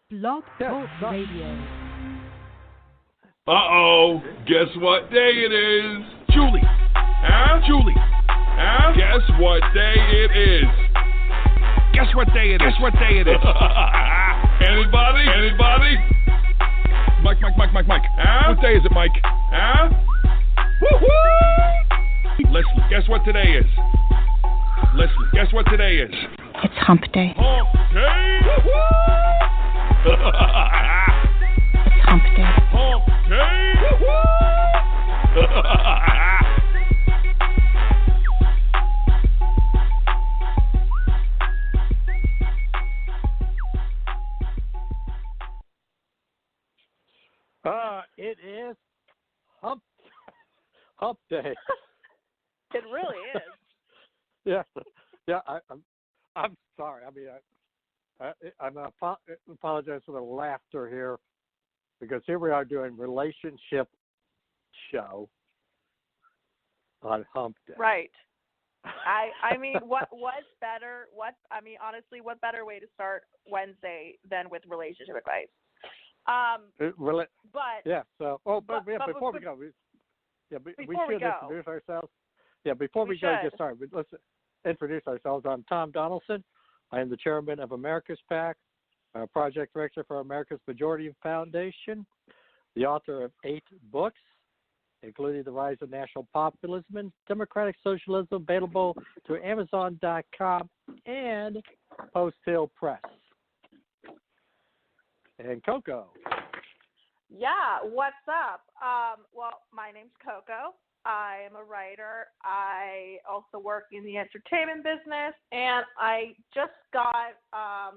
Blog Talk Radio. Uh-oh, guess what day it is? Julie. Huh? Julie. Huh? Guess what day it is? Guess what day it is? Guess what day it is? Anybody? Anybody? Mike. Huh? What day is it, Mike? Huh? Woo-hoo! Leslie, guess what today is? Leslie, guess what today is? It's Hump Day. Hump day! It's Hump Day. Hump day! It is Hump Day. It really is. Yeah. I'm sorry. I mean, I apologize for the laughter here, because here we are doing relationship show on Hump Day. Right. I mean, what's better? Honestly, what better way to start Wednesday than with relationship advice? Before we go, we should introduce ourselves. Yeah, before we go, get started, let's introduce ourselves. I'm Tom Donelson. I am the chairman of America's PAC, project director for America's Majority Foundation, the author of 8 books, including The Rise of National Populism and Democratic Socialism, available to Amazon.com and Post Hill Press. And Coco. Yeah, what's up? Well, my name's Coco. I am a writer. I also work in the entertainment business, and I just got, I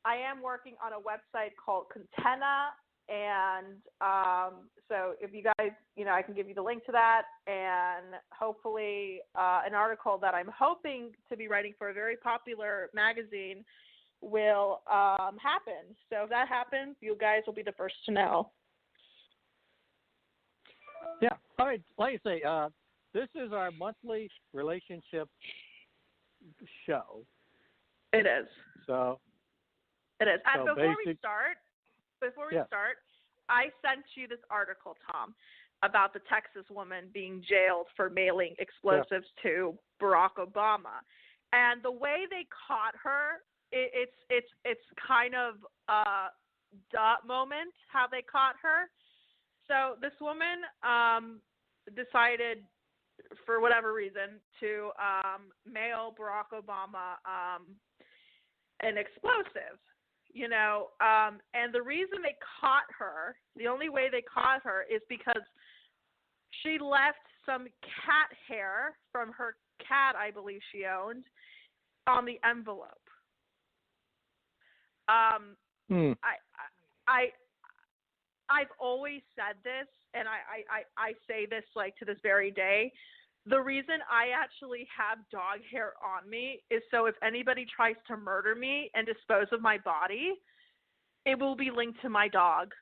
am working on a website called Contena, and so if you guys, I can give you the link to that, and hopefully an article that I'm hoping to be writing for a very popular magazine will happen. So if that happens, you guys will be the first to know. Yeah. All right. Like I say, this is our monthly relationship show. It is. So. It is. And before we start, I sent you this article, Tom, about the Texas woman being jailed for mailing explosives to Barack Obama, and the way they caught her. It's kind of a dot moment how they caught her. So this woman decided, for whatever reason, to mail Barack Obama an explosive, and the reason they caught her, the only way they caught her, is because she left some cat hair from her cat, I believe she owned, on the envelope. I've always said this, and I say this like to this very day. The reason I actually have dog hair on me is so if anybody tries to murder me and dispose of my body, it will be linked to my dog.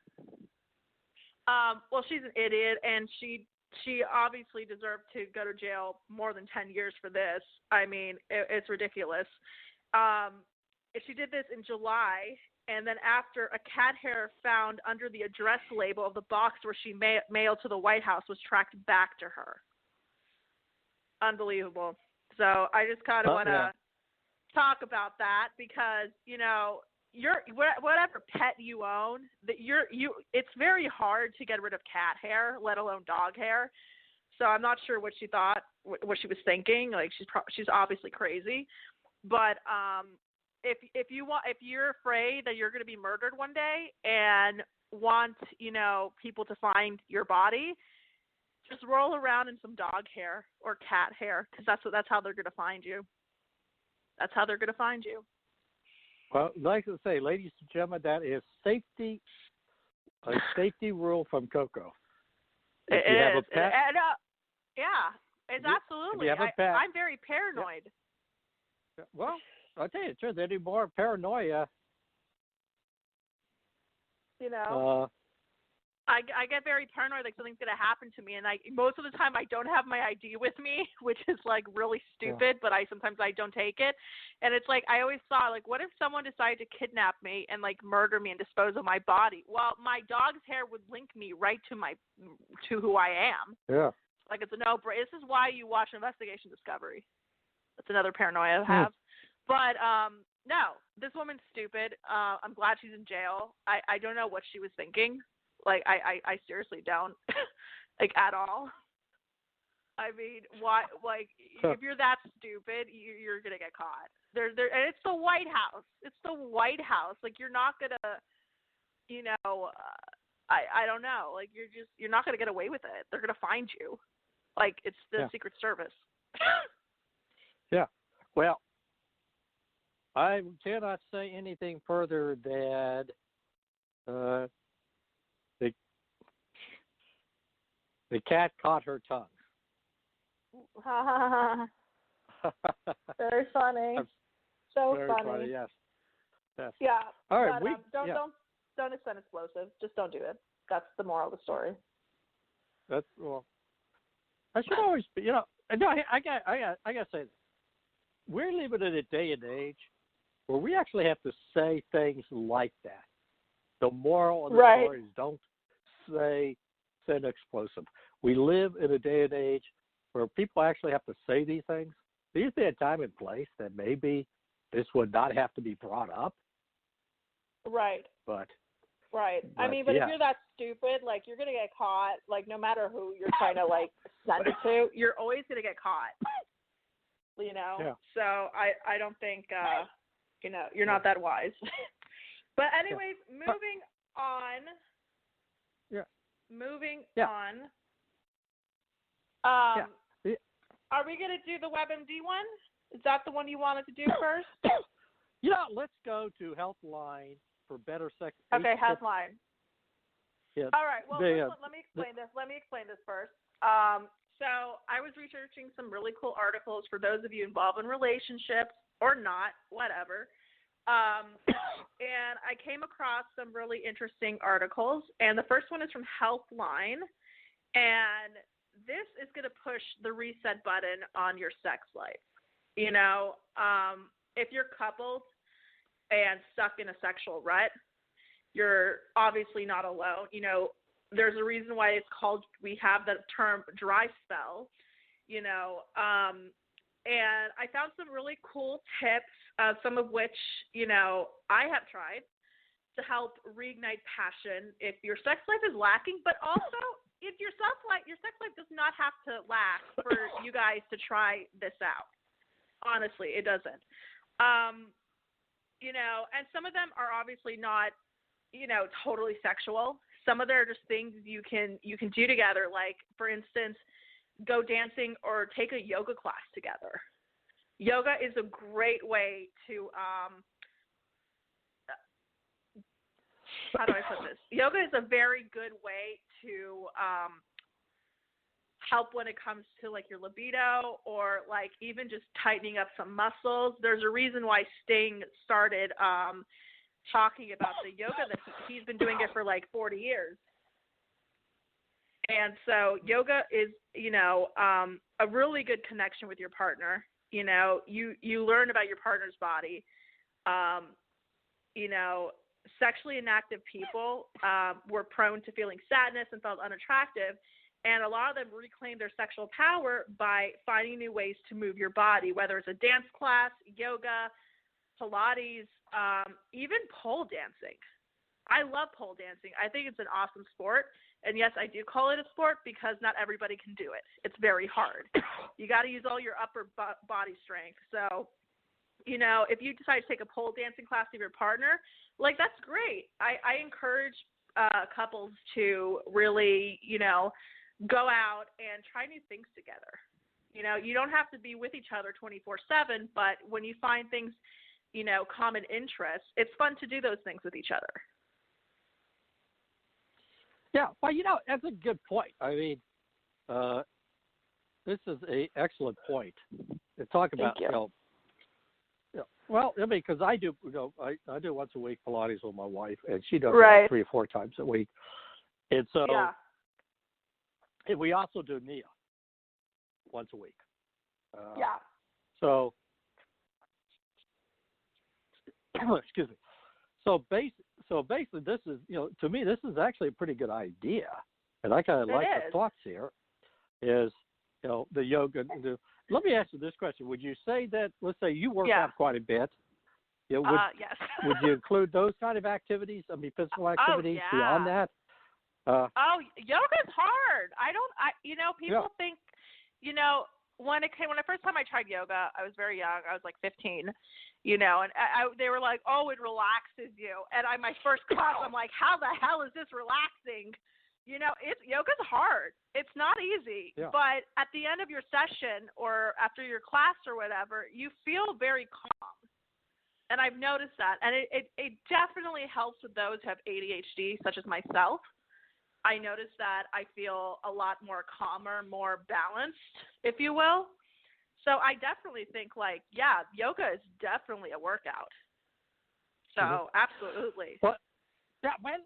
Well, she's an idiot, and she obviously deserved to go to jail more than 10 years for this. I mean, it's ridiculous. She did this in July, and then after a cat hair found under the address label of the box where she mailed to the White House was tracked back to her. Unbelievable. So I just kind of want to talk about that because, whatever pet you own, it's very hard to get rid of cat hair, let alone dog hair. So I'm not sure what she thought, what she was thinking. Like she's obviously crazy, but if you're afraid that you're going to be murdered one day and want people to find your body, just roll around in some dog hair or cat hair, because that's how they're going to find you. That's how they're going to find you. Well, like I say, ladies and gentlemen, that is a safety rule from Coco. If you have a pet, it's absolutely. I'm very paranoid. Yeah. Well, I'll tell you the truth. Any more paranoia, I get very paranoid, like something's gonna happen to me, and most of the time I don't have my ID with me, which is like really stupid. But sometimes I don't take it, and it's like I always thought, like, what if someone decided to kidnap me and like murder me and dispose of my body? Well, my dog's hair would link me right to who I am. Yeah. Like it's a no-brainer. This is why you watch Investigation Discovery. That's another paranoia I have. But no, this woman's stupid. I'm glad she's in jail. I don't know what she was thinking. Like, I seriously don't, like, at all. I mean, why? Like, if you're that stupid, you're gonna get caught. And it's the White House. It's the White House. Like, you're not gonna, I don't know. Like, you're not gonna get away with it. They're gonna find you. Like, it's the Secret Service. Yeah. Well, I cannot say anything further than the cat caught her tongue. Very funny. So very funny. Yes. Yeah. All right. But, don't extend explosives. Just don't do it. That's the moral of the story. That's I should always be. No, I got to say this. We're living in a day and age where we actually have to say things like that. The moral of the story is don't send explosive. We live in a day and age where people actually have to say these things. There used to be a time and place that maybe this would not have to be brought up. Right. But I mean, but if you're that stupid, like, you're going to get caught. Like, no matter who you're trying to, like, send it to, you're always going to get caught. Yeah. So I don't think, you're not that wise. But anyways, moving on. Yeah. Moving on. Are we going to do the WebMD one? Is that the one you wanted to do first? Let's go to Healthline for better sex. Okay, Healthline. Yeah. All right. Well, let me explain this. Let me explain this first. So I was researching some really cool articles for those of you involved in relationships or not, whatever. And I came across some really interesting articles. And the first one is from Healthline. And this is going to push the reset button on your sex life. If you're coupled and stuck in a sexual rut, you're obviously not alone. There's a reason why we have the term dry spell, and I found some really cool tips, some of which, I have tried to help reignite passion if your sex life is lacking, but also if your sex life does not have to last for you guys to try this out. Honestly, it doesn't. And some of them are obviously not, totally sexual. Some of them are just things you can do together, like, for instance, go dancing or take a yoga class together. Yoga is a great way to how do I put this? Yoga is a very good way to help when it comes to, like, your libido or, like, even just tightening up some muscles. There's a reason why Sting started talking about the yoga that he's been doing it for like 40 years. And so yoga is, a really good connection with your partner. You learn about your partner's body. Sexually inactive people were prone to feeling sadness and felt unattractive. And a lot of them reclaim their sexual power by finding new ways to move your body, whether it's a dance class, yoga, Pilates, even pole dancing. I love pole dancing. I think it's an awesome sport. And yes, I do call it a sport because not everybody can do it. It's very hard. You got to use all your upper body strength. So, if you decide to take a pole dancing class with your partner, like, that's great. I encourage couples to really, go out and try new things together. You don't have to be with each other 24/7, but when you find things, common interests, it's fun to do those things with each other. Yeah, well, that's a good point. I mean, this is an excellent point to talk about. Well, I mean, because I do, I do once a week Pilates with my wife, and she does it like 3 or 4 times a week. And so Yeah. and we also do Nia once a week. Yeah. So, excuse me. So basically, this is, to me, this is actually a pretty good idea, and I kind of like the thoughts here. Is the yoga? Let me ask you this question: would you say that, let's say you work out quite a bit? Would, yes. would you include those kind of activities? I mean, physical activities beyond that? Yoga's hard. People think, when the first time I tried yoga, I was very young. I was like 15, and they were like, "Oh, it relaxes you." And my first class, I'm like, "How the hell is this relaxing?" Yoga's hard. It's not easy. Yeah. But at the end of your session or after your class or whatever, you feel very calm. And I've noticed that. And it definitely helps with those who have ADHD, such as myself. I noticed that I feel a lot more calmer, more balanced, if you will. So I definitely think, yoga is definitely a workout. So, absolutely. But, yeah, man,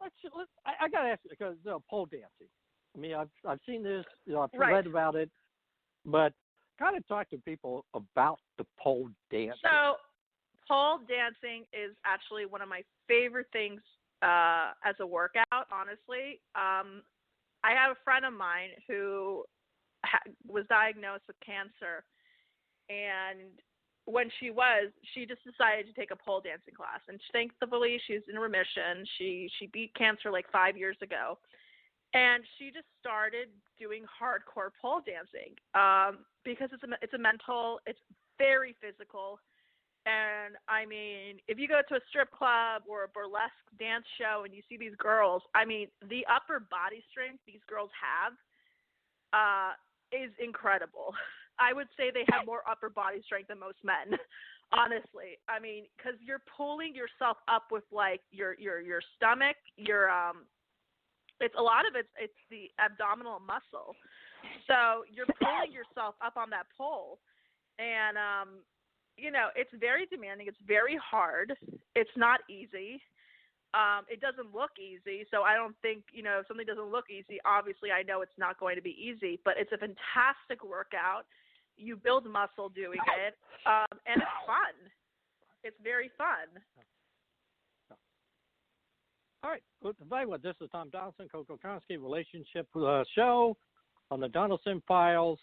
I got to ask you, because pole dancing. I mean, I've seen this, I've read about it, but kind of talk to people about the pole dancing. So, pole dancing is actually one of my favorite things as a workout, honestly. I have a friend of mine who was diagnosed with cancer, and when she just decided to take a pole dancing class, and thankfully she's in remission. She beat cancer like 5 years ago, and she just started doing hardcore pole dancing because it's a mental, it's very physical. And I mean, if you go to a strip club or a burlesque dance show and you see these girls, I mean, the upper body strength these girls have is incredible. I would say they have more upper body strength than most men, honestly. I mean, because you're pulling yourself up with like your stomach, it's a lot of it's the abdominal muscle. So you're pulling yourself up on that pole, and it's very demanding. It's very hard. It's not easy. It doesn't look easy. So I don't think, if something doesn't look easy, obviously I know it's not going to be easy. But it's a fantastic workout. You build muscle doing it, and it's fun. It's very fun. All right. Well, this is Tom Donelson, Coco Konsky, Relationship Show on the Donelson Files.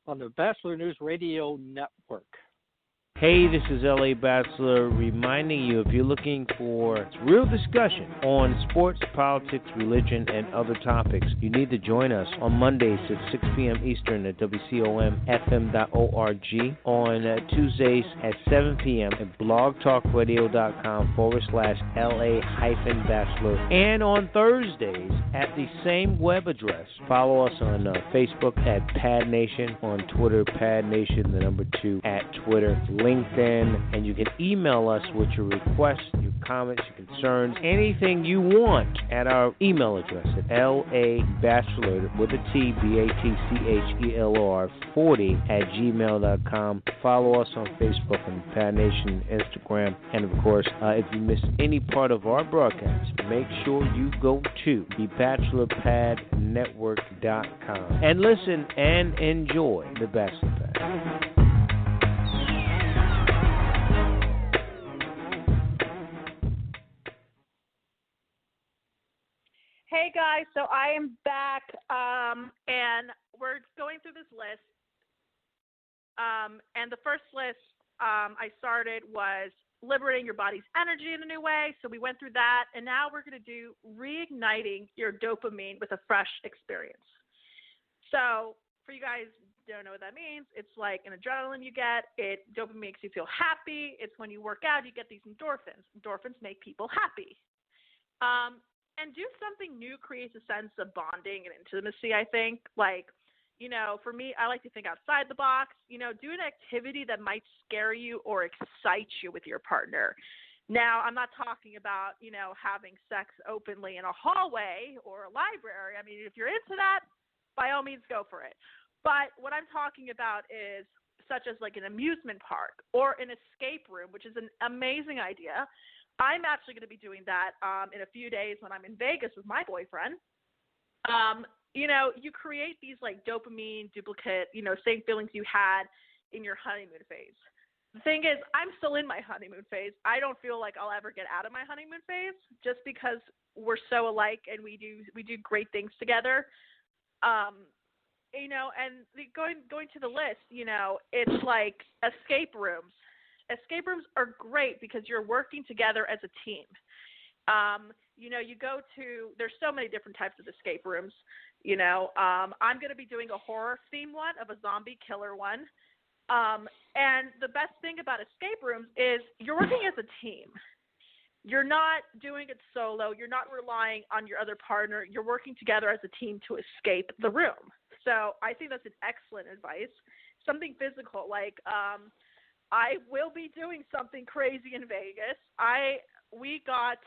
On the Bachelor News Radio Network. Hey, this is L.A. Bachelor reminding you, if you're looking for real discussion on sports, politics, religion, and other topics, you need to join us on Mondays at 6 p.m. Eastern at WCOMFM.org, on Tuesdays at 7 p.m. at blogtalkradio.com/LA-Bachelor, and on Thursdays at the same web address. Follow us on Facebook at Pad Nation, on Twitter, Pad Nation, the number 2 at Twitter, LinkedIn, and you can email us with your requests, your comments, your concerns, anything you want at our email address at LABachelor with a T, BATCHELOR 40 at gmail.com. Follow us on Facebook and Pad Nation, Instagram, and of course, if you missed any part of our broadcast, make sure you go to thebachelorpadnetwork.com and listen and enjoy the Bachelor Pad. Hey guys, so I am back, and we're going through this list. And the first list I started was liberating your body's energy in a new way. So we went through that, and now we're going to do reigniting your dopamine with a fresh experience. So for you guys who don't know what that means, it's like an adrenaline you get. Dopamine makes you feel happy. It's when you work out, you get these endorphins. Endorphins make people happy. And do something new creates a sense of bonding and intimacy, I think. Like, for me, I like to think outside the box. Do an activity that might scare you or excite you with your partner. Now, I'm not talking about, having sex openly in a hallway or a library. I mean, if you're into that, by all means, go for it. But what I'm talking about is such as like an amusement park or an escape room, which is an amazing idea. I'm actually going to be doing that in a few days when I'm in Vegas with my boyfriend. You create these like dopamine duplicate, same feelings you had in your honeymoon phase. The thing is, I'm still in my honeymoon phase. I don't feel like I'll ever get out of my honeymoon phase just because we're so alike and we do great things together. And going to the list, it's like escape rooms. Escape rooms are great because you're working together as a team. You go to, there's so many different types of escape rooms. I'm going to be doing a horror theme one of a zombie killer one. And the best thing about escape rooms is you're working as a team. You're not doing it solo. You're not relying on your other partner. You're working together as a team to escape the room. So I think that's an excellent advice. Something physical, like I will be doing something crazy in Vegas. We got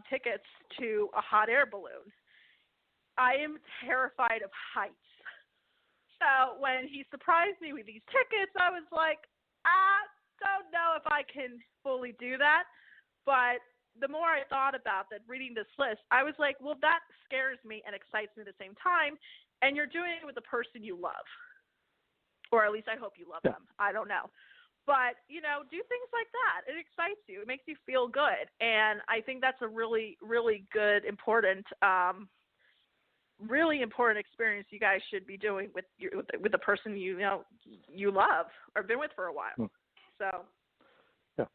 tickets to a hot air balloon. I am terrified of heights. So when he surprised me with these tickets, I was like, I don't know if I can fully do that. But the more I thought about that, reading this list, I was like, well, that scares me and excites me at the same time. And you're doing it with the person you love. Or at least I hope you love them. I don't know. But, do things like that. It excites you. It makes you feel good. And I think that's a really, really good, important experience you guys should be doing with the person you love or been with for a while. So. Yeah.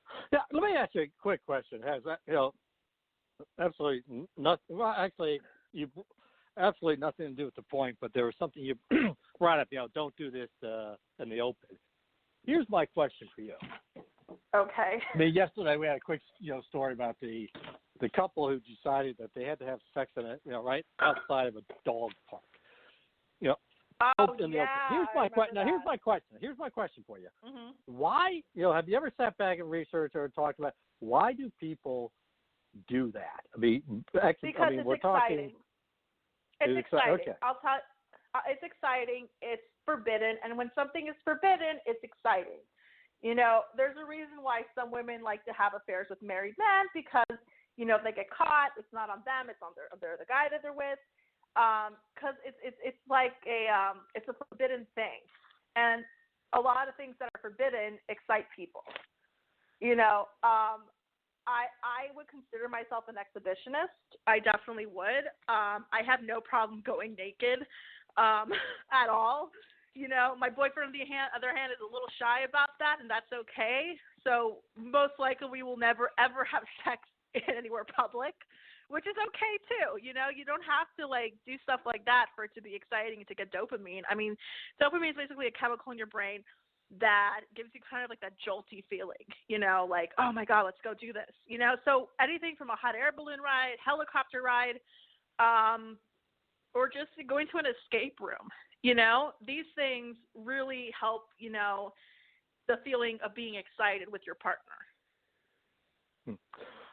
Let me ask you a quick question. Has that absolutely nothing? Well, actually, absolutely nothing to do with the point. But there was something you brought up. Don't do this in the open. Here's my question for you. Okay. I mean, yesterday we had a quick story about the couple who decided that they had to have sex in it, right outside of a dog park. In the open. Here's my question. Now, here's my question. Here's my question for you. Mm-hmm. Why? Have you ever sat back and researched or talked about why do people do that? I mean, because we're it's exciting. It's exciting. Okay. I'll tell. It's exciting. It's forbidden, and when something is forbidden, it's exciting. There's a reason why some women like to have affairs with married men because if they get caught, it's not on them; it's on the guy that they're with. Because it's like it's a forbidden thing, and a lot of things that are forbidden excite people. I would consider myself an exhibitionist. I definitely would. I have no problem going naked at all. My boyfriend, on the other hand, is a little shy about that, and that's okay. So most likely we will never, ever have sex anywhere public, which is okay, too. You don't have to, do stuff like that for it to be exciting and to get dopamine. I mean, dopamine is basically a chemical in your brain that gives you kind of like that jolty feeling, like, oh, my God, let's go do this. So anything from a hot air balloon ride, helicopter ride, or just going to an escape room, these things really help, the feeling of being excited with your partner.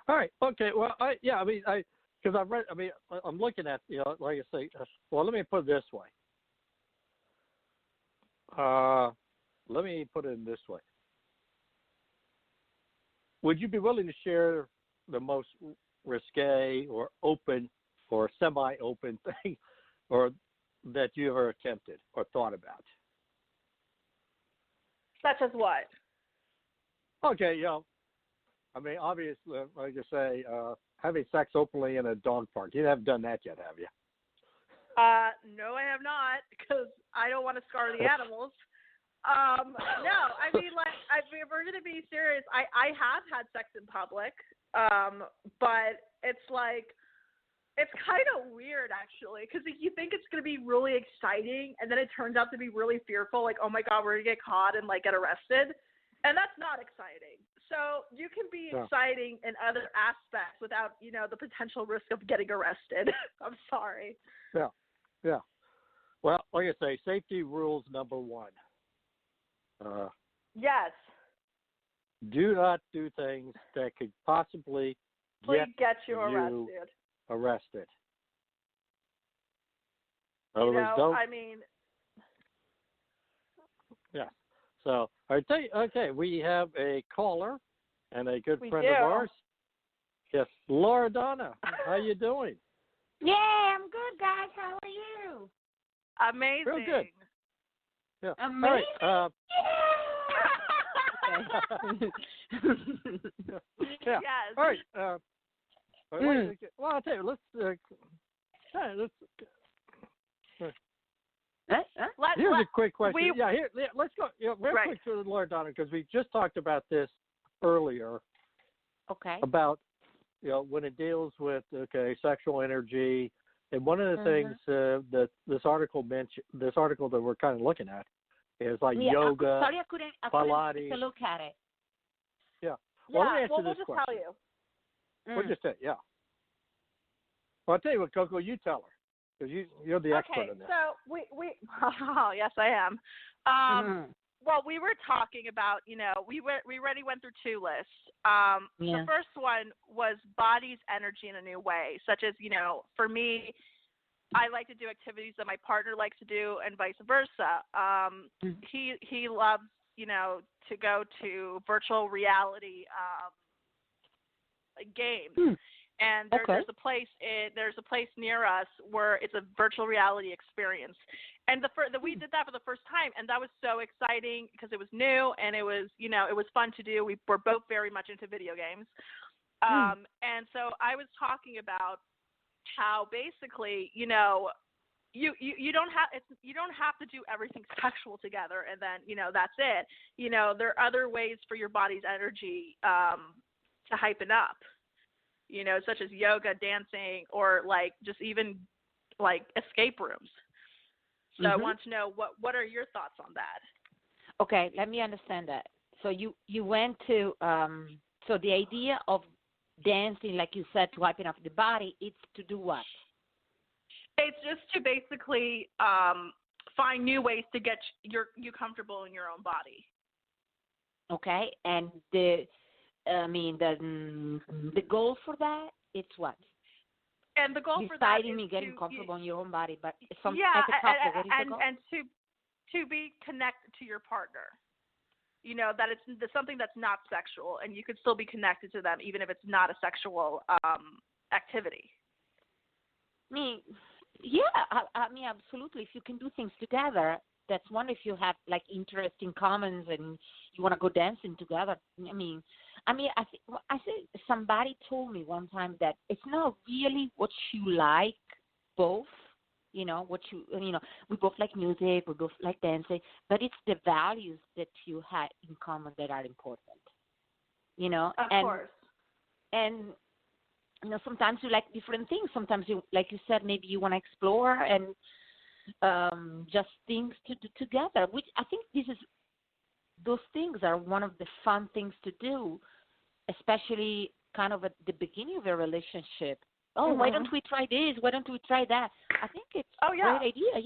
All right. Okay. Well, because I've read, I'm looking at, like I say, well, let me put it this way. Let me put it in this way. Would you be willing to share the most risque or open or semi-open thing or that you ever attempted or thought about? Such as what? Okay, obviously, like I say, having sex openly in a dog park. You haven't done that yet, have you? No, I have not, because I don't want to scar the animals. No, I mean, if we're going to be serious, I have had sex in public, but it's kind of weird, actually, because you think it's going to be really exciting, and then it turns out to be really fearful, like, oh, my God, we're going to get caught and, get arrested, and that's not exciting. So you can be exciting in other aspects without, the potential risk of getting arrested. I'm sorry. Yeah. Well, like I say, safety rules number one. Yes. Do not do things that could possibly get you arrested. Yeah. So, okay, we have a caller and a good friend of ours. Yes, Laura Donna, how you doing? Yeah, I'm good, guys. How are you? Amazing. Real good. Yeah. Amazing. All right. Yeah. Yes. All right. Well, I'll tell you. Let's. Here's a quick question. Let's go. Real quick to Laura Donna, because we just talked about this earlier. Okay. About when it deals with sexual energy, and one of the things that this article that we're kind of looking at is like yoga. Sorry, I couldn't Pilates. take a look at it. Yeah. Well, let me answer we'll this just question. tell you. We'll just say, yeah. Well, I'll tell you what, Coco, you tell her, because you're the expert in this. So we oh, yes, I am. Well, we were talking about, we already went through two lists. The first one was body's energy in a new way, such as, for me, I like to do activities that my partner likes to do, and vice versa. He loves, to go to virtual reality games. And there's a place near us where it's a virtual reality experience. And we did that for the first time, and that was so exciting because it was new and it was it was fun to do. We were both very much into video games, and so I was talking about how basically you don't have to do everything sexual together and then that's it. There are other ways for your body's energy to hypen up. Such as yoga, dancing, or like just even like escape rooms. So I want to know what are your thoughts on that? Okay, let me understand that. So you went to so the idea of dancing, like you said, to hypen up the body, it's to do what? It's just to basically find new ways to get you comfortable in your own body. Okay, and the goal for that, it's what? And the goal for that is getting comfortable in your own body, but and to be connected to your partner. That it's something that's not sexual, and you could still be connected to them even if it's not a sexual activity. Absolutely. If you can do things together, that's one. If you have like interest in commons and you want to go dancing together, I think somebody told me one time that it's not really what you like, both. We both like music, we both like dancing, but it's the values that you have in common that are important. Of course. And sometimes you like different things. Sometimes you, like you said, maybe you want to explore and just things to do together. Which I think those things are one of the fun things to do, especially kind of at the beginning of a relationship. Oh, why don't we try this? Why don't we try that? I think it's a great idea.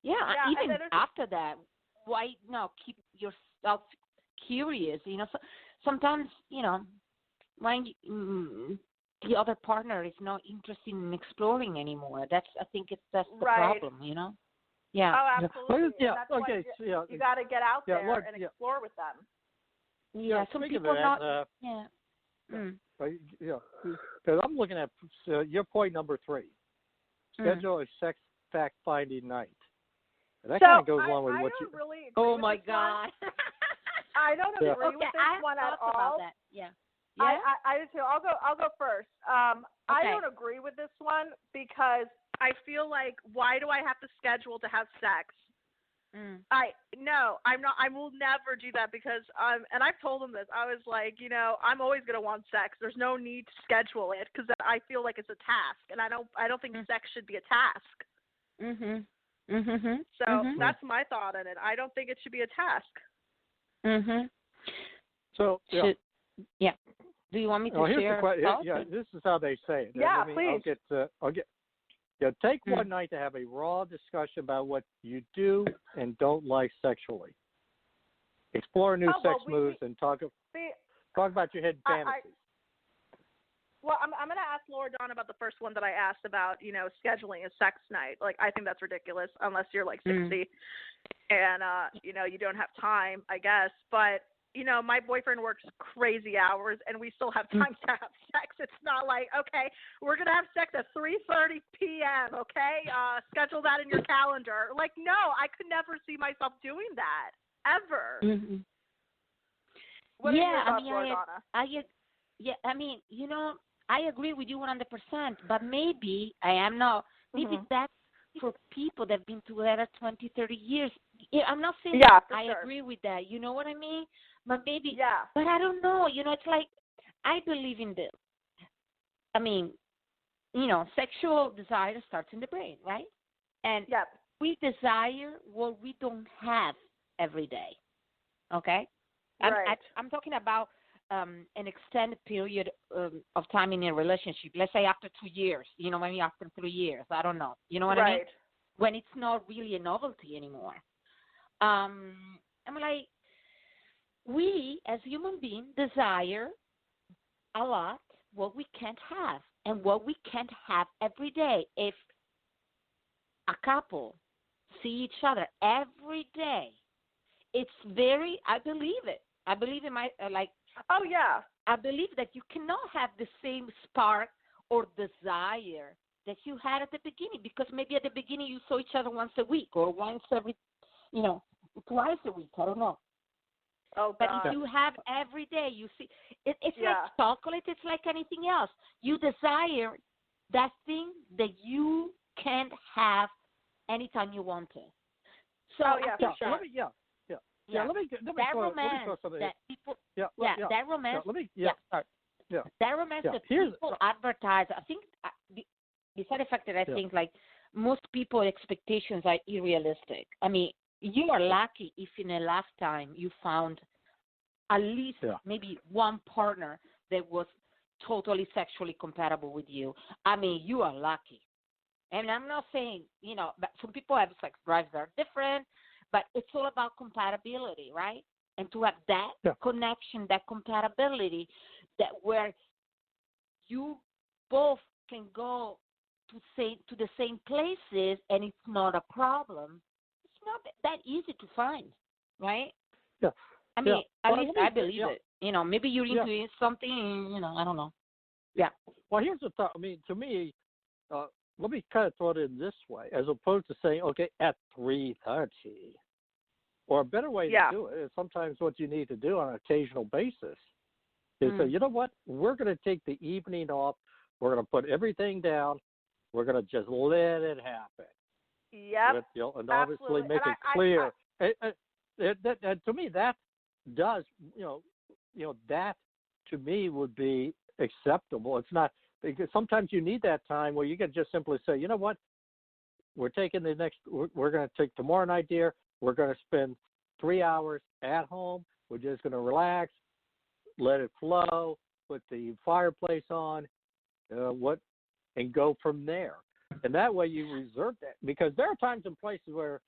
Yeah. Even after that, why not keep yourself curious? Sometimes when the other partner is not interested in exploring anymore. That's the problem. Yeah. Oh, absolutely. Yeah. That's why you got to get out there and explore with them. Yeah. Some people are not. Because I'm looking at your point number 3. Schedule a sex fact-finding night. And that kind of goes along with what you. Really oh my God! I don't agree with this one at all. About that. Yeah. I do too. I'll go first. I don't agree with this one because I feel like why do I have to schedule to have sex? I will never do that because and I've told them this. I was like, I'm always gonna want sex. There's no need to schedule it because I feel like it's a task, and I don't think sex should be a task. So that's my thought on it. I don't think it should be a task. So yeah. Do you want me to share? This is how they say it. Yeah, please. I'll get. Take one night to have a raw discussion about what you do and don't like sexually. Explore new sex moves and talk about your hidden fantasies. Well, I'm going to ask Laura Dawn about the first one that I asked about, scheduling a sex night. Like, I think that's ridiculous unless you're like 60 and, you don't have time, I guess. But my boyfriend works crazy hours, and we still have time to have sex. It's not like, okay, we're going to have sex at 3:30 p.m., okay? Schedule that in your calendar. Like, no, I could never see myself doing that, ever. Mm-hmm. What are your thoughts, Loredana? I agree with you 100%, but maybe that's for people that have been together 20, 30 years. Yeah, I'm not saying I agree with that. You know what I mean? But maybe, but I don't know. It's like, I believe in this. I mean, sexual desire starts in the brain, right? And we desire what we don't have every day, okay? Right. I'm talking about an extended period of time in a relationship. Let's say after 2 years, maybe after 3 years. I don't know. You know what I mean? When it's not really a novelty anymore. I'm like, we as human beings desire a lot what we can't have and what we can't have every day. If a couple see each other every day, it's I believe it. I believe in my, oh, yeah. I believe that you cannot have the same spark or desire that you had at the beginning, because maybe at the beginning you saw each other once a week or once every, twice a week. I don't know. Oh, but God. if you have every day, you see, it's like chocolate. It's like anything else. You desire that thing that you can't have anytime you want it. So for sure. That romance that people, that romance that people advertise. I think, beside the fact that I think like most people's expectations are unrealistic. I mean, you are lucky if in a lifetime you found at least maybe one partner that was totally sexually compatible with you. I mean, you are lucky. And I'm not saying, but some people have sex drives that are different, but it's all about compatibility, right? And to have that connection, that compatibility, that where you both can go to the same places and it's not a problem. It's not that easy to find, right? Yeah. I mean, at least I believe it. Maybe you're into something, I don't know. Yeah. Well, here's the thought. I mean, to me, let me kind of throw it in this way, as opposed to saying, okay, at 3:30. Or a better way to do it is sometimes what you need to do on an occasional basis is say, you know what, we're going to take the evening off. We're going to put everything down. We're going to just let it happen. Yep. And obviously make it clear. And to me, that does, that to me would be acceptable. It's not, because sometimes you need that time where you can just simply say, you know what, we're taking we're going to take tomorrow night, dear. We're going to spend 3 hours at home. We're just going to relax, let it flow, put the fireplace on, and go from there. And that way you reserve that, because there are times and places where,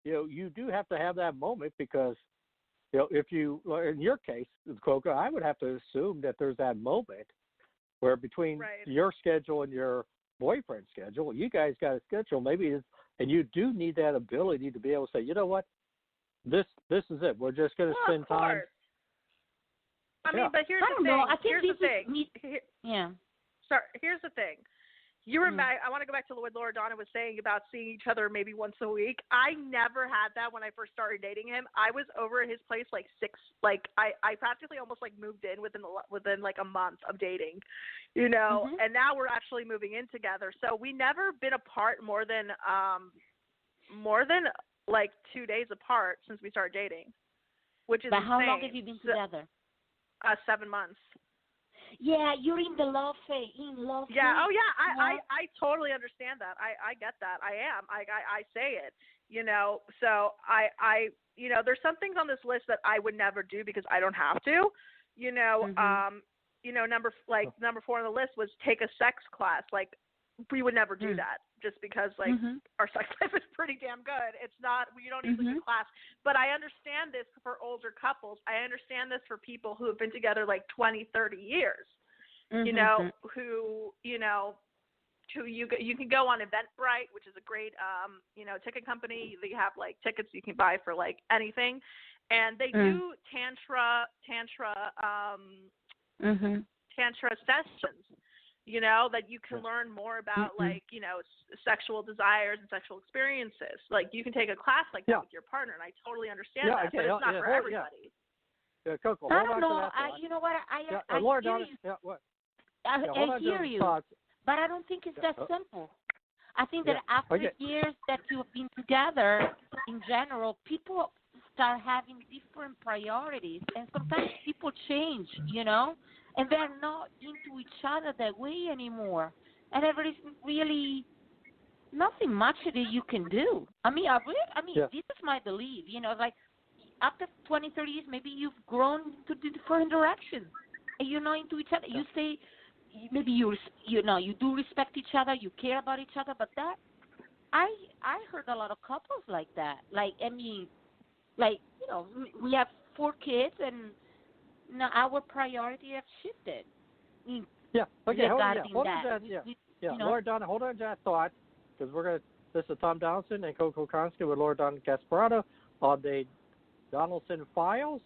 you do have to have that moment, because, if you, in your case, Coco, I would have to assume that there's that moment where between your schedule and your boyfriend's schedule, you guys got a schedule, and you do need that ability to be able to say, you know what, this is it. We're just going to spend time. I mean, but here's the thing. I think here's the thing. Sorry, here's the thing. You remember, I want to go back to what Loredana was saying about seeing each other maybe once a week. I never had that when I first started dating him. I was over at his place I practically almost moved in within like a month of dating, and now we're actually moving in together. So we never been apart more than like 2 days apart since we started dating, which is But how insane. long have you been together? 7 months. Yeah, you're in the love phase. Yeah. Oh, yeah. I totally understand that. I get that. I am. I say it. So I there's some things on this list that I would never do because I don't have to. Number 4 on the list was take a sex class. Like, we would never do that just because our sex life is pretty damn good. It's not, you don't usually do class, but I understand this for older couples. I understand this for people who have been together like 20, 30 years, who you can go on Eventbrite, which is a great, ticket company. They have like tickets you can buy for like anything. and they do tantra sessions. You know, that you can learn more about, like, you know, sexual desires and sexual experiences. Like, you can take a class like that with your partner, and I totally understand that, but it's not for everybody. Yeah, Coco, I don't know. You know what? I Laura, hear you. what? I hear you, but I don't think it's that simple. I think that after years that you've been together, in general, people start having different priorities, and sometimes people change, you know, and they're not into each other that way anymore. And there is really nothing much that you can do. I mean, this is my belief, you know, like after 20, 30 years, maybe you've grown to different directions, and you're not into each other. You say, maybe you do respect each other, you care about each other, but that I heard a lot of couples like that. Like, I mean, like, you know, we have 4 kids, and now our priority have shifted. Hold on Laura Donna, hold on to that thought, because this is Tom Donelson and Coco Konski with Laura Donna Gasparotto on the Donelson Files,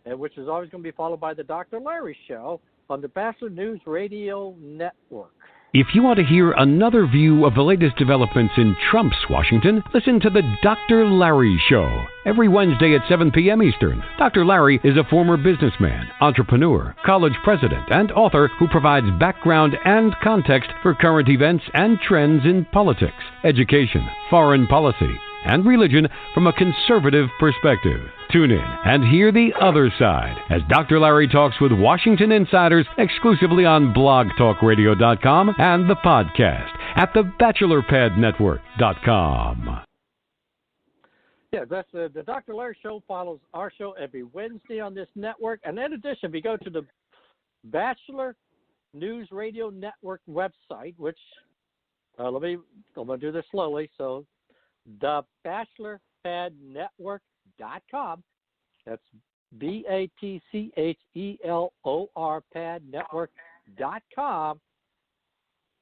and which is always going to be followed by the Dr. Larry Show on the Bachelor News Radio Network. If you want to hear another view of the latest developments in Trump's Washington, listen to the Dr. Larry Show every Wednesday at 7 p.m. Eastern. Dr. Larry is a former businessman, entrepreneur, college president, and author who provides background and context for current events and trends in politics, education, foreign policy, and religion from a conservative perspective. Tune in and hear the other side as Dr. Larry talks with Washington insiders exclusively on blogtalkradio.com and the podcast at thebachelorpadnetwork.com. Yeah, that's the Dr. Larry Show follows our show every Wednesday on this network. And in addition, if you go to the Bachelor News Radio Network website, which I'm going to do this slowly, so thebachelorpadnetwork.com. That's BATCHELOR padnetwork.com.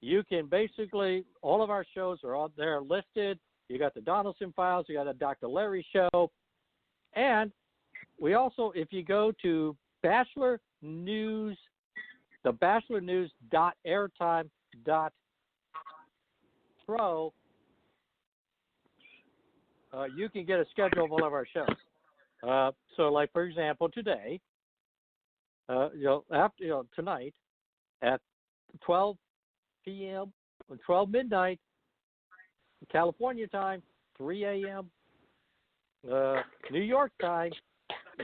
You can basically, all of our shows are on there listed. You got the Donelson Files, you got the Dr. Larry Show, and we also, if you go to Bachelor News, the bachelornews.airtime.pro, you can get a schedule of all of our shows. So, like, for example, today, tonight at 12 p.m., 12 midnight, California time, 3 a.m., New York time,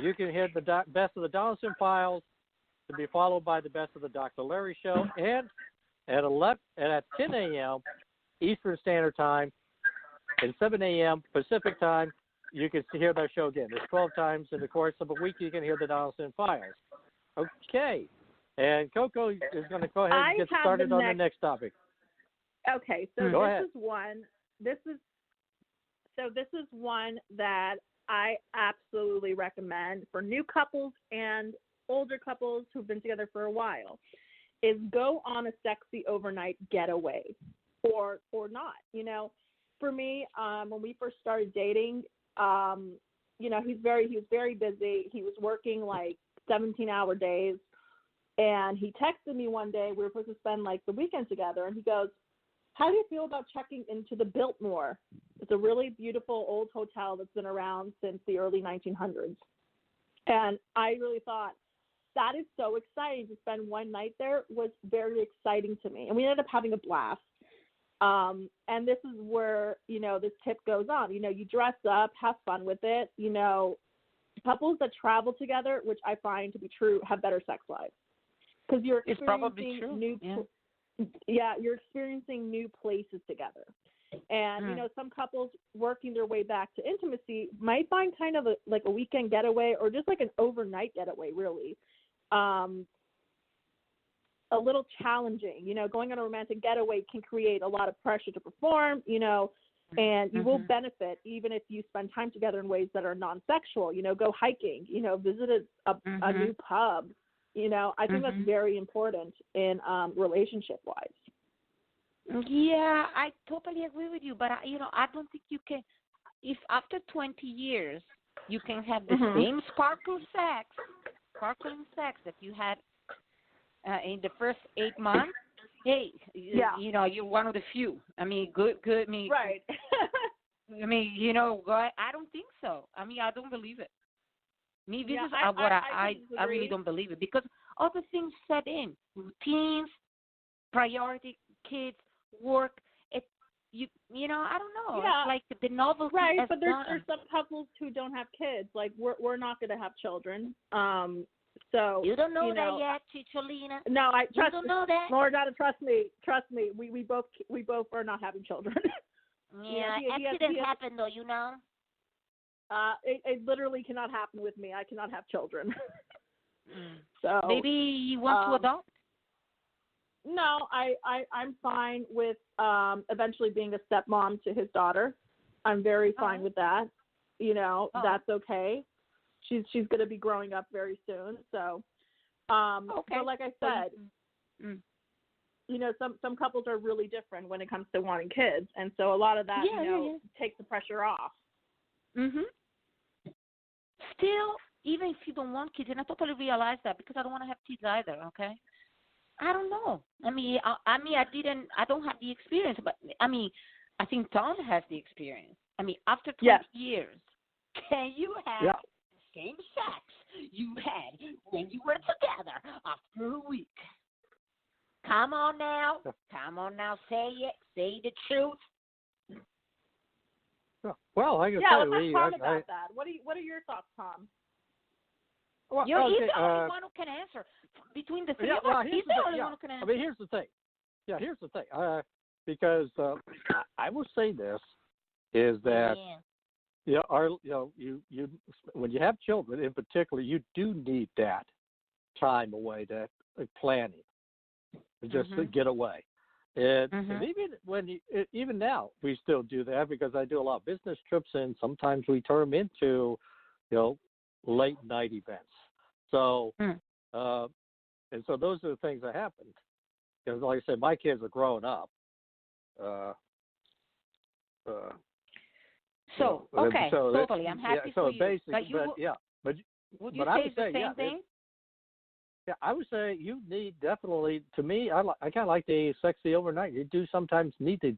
you can hear the best of the Donelson Files, to be followed by the best of the Dr. Larry Show, and at 10 a.m. Eastern Standard Time, and 7 a.m. Pacific Time, you can hear that show again. There's 12 times in the course of a week you can hear the Donelson Files. Okay. And Coco is going to go ahead and get started on the next topic. Okay, so this is one that I absolutely recommend for new couples and older couples who've been together for a while, is go on a sexy overnight getaway or not, you know. For me, when we first started dating, you know, he was very busy. He was working like 17-hour days, and he texted me one day. We were supposed to spend like the weekend together, and he goes, "How do you feel about checking into the Biltmore? It's a really beautiful old hotel that's been around since the early 1900s." And I really thought, that is so exciting. To spend one night there was very exciting to me, and we ended up having a blast. And this is where, you know, this tip goes on. You know, you dress up, have fun with it. You know, couples that travel together, which I find to be true, have better sex lives. Because you're experiencing you're experiencing new places together. And, you know, some couples working their way back to intimacy might find kind of a weekend getaway, or just like an overnight getaway, really, a little challenging. You know, going on a romantic getaway can create a lot of pressure to perform, you know, and you will benefit even if you spend time together in ways that are non-sexual. You know, go hiking, you know, visit a new pub. You know, I think that's very important in relationship-wise. Yeah, I totally agree with you. But, you know, I don't think you can, if after 20 years You can have the same sparkling sex that you had in the first 8 months. Hey, you know, you're one of the few. I mean, good. I mean, right. I mean, you know, I don't think so. I mean, I don't believe it. Me, this is what I really don't believe it, because other things set in: routines, priority, kids, work. You know, I don't know. Yeah. It's like the novelty. Right, has but there's gone. some couples who don't have kids. Like we're not going to have children. So You don't know you that yet, Chicholina. No, You don't know that. Loredana, trust me. We both are not having children. Yeah, accidents happen though, you know. It literally cannot happen with me. I cannot have children. So maybe you want to adopt. No, I'm fine with eventually being a stepmom to his daughter. I'm very fine with that. You know, that's okay. She's going to be growing up very soon. So, but like I said, you know, some couples are really different when it comes to wanting kids, and so a lot of that, takes the pressure off. Still, even if you don't want kids, and I totally realize that, because I don't want to have kids either. Okay. I don't know. I mean, I don't have the experience, but I mean, I think Tom has the experience. I mean, after 20 years, can you have the same sex you had when you were together after a week? Come on now, say it, say the truth. Well, I can tell you, let's talk about that. What are your thoughts, Tom? Well, he's the only one who can answer. Between the three of us, he's the only one who can answer. I mean, here's the thing. Here's the thing. Because I will say this is that you when you have children in particular, you do need that time away, that planning, just to get away. And even now we still do that, because I do a lot of business trips, and sometimes we turn them into late night events. So and so those are the things that happen. Because like I said, my kids are growing up. Totally, I'm happy for you. But would you I say would the same thing? I would say you need definitely. To me, I kind of like the sexy overnight. You do sometimes need to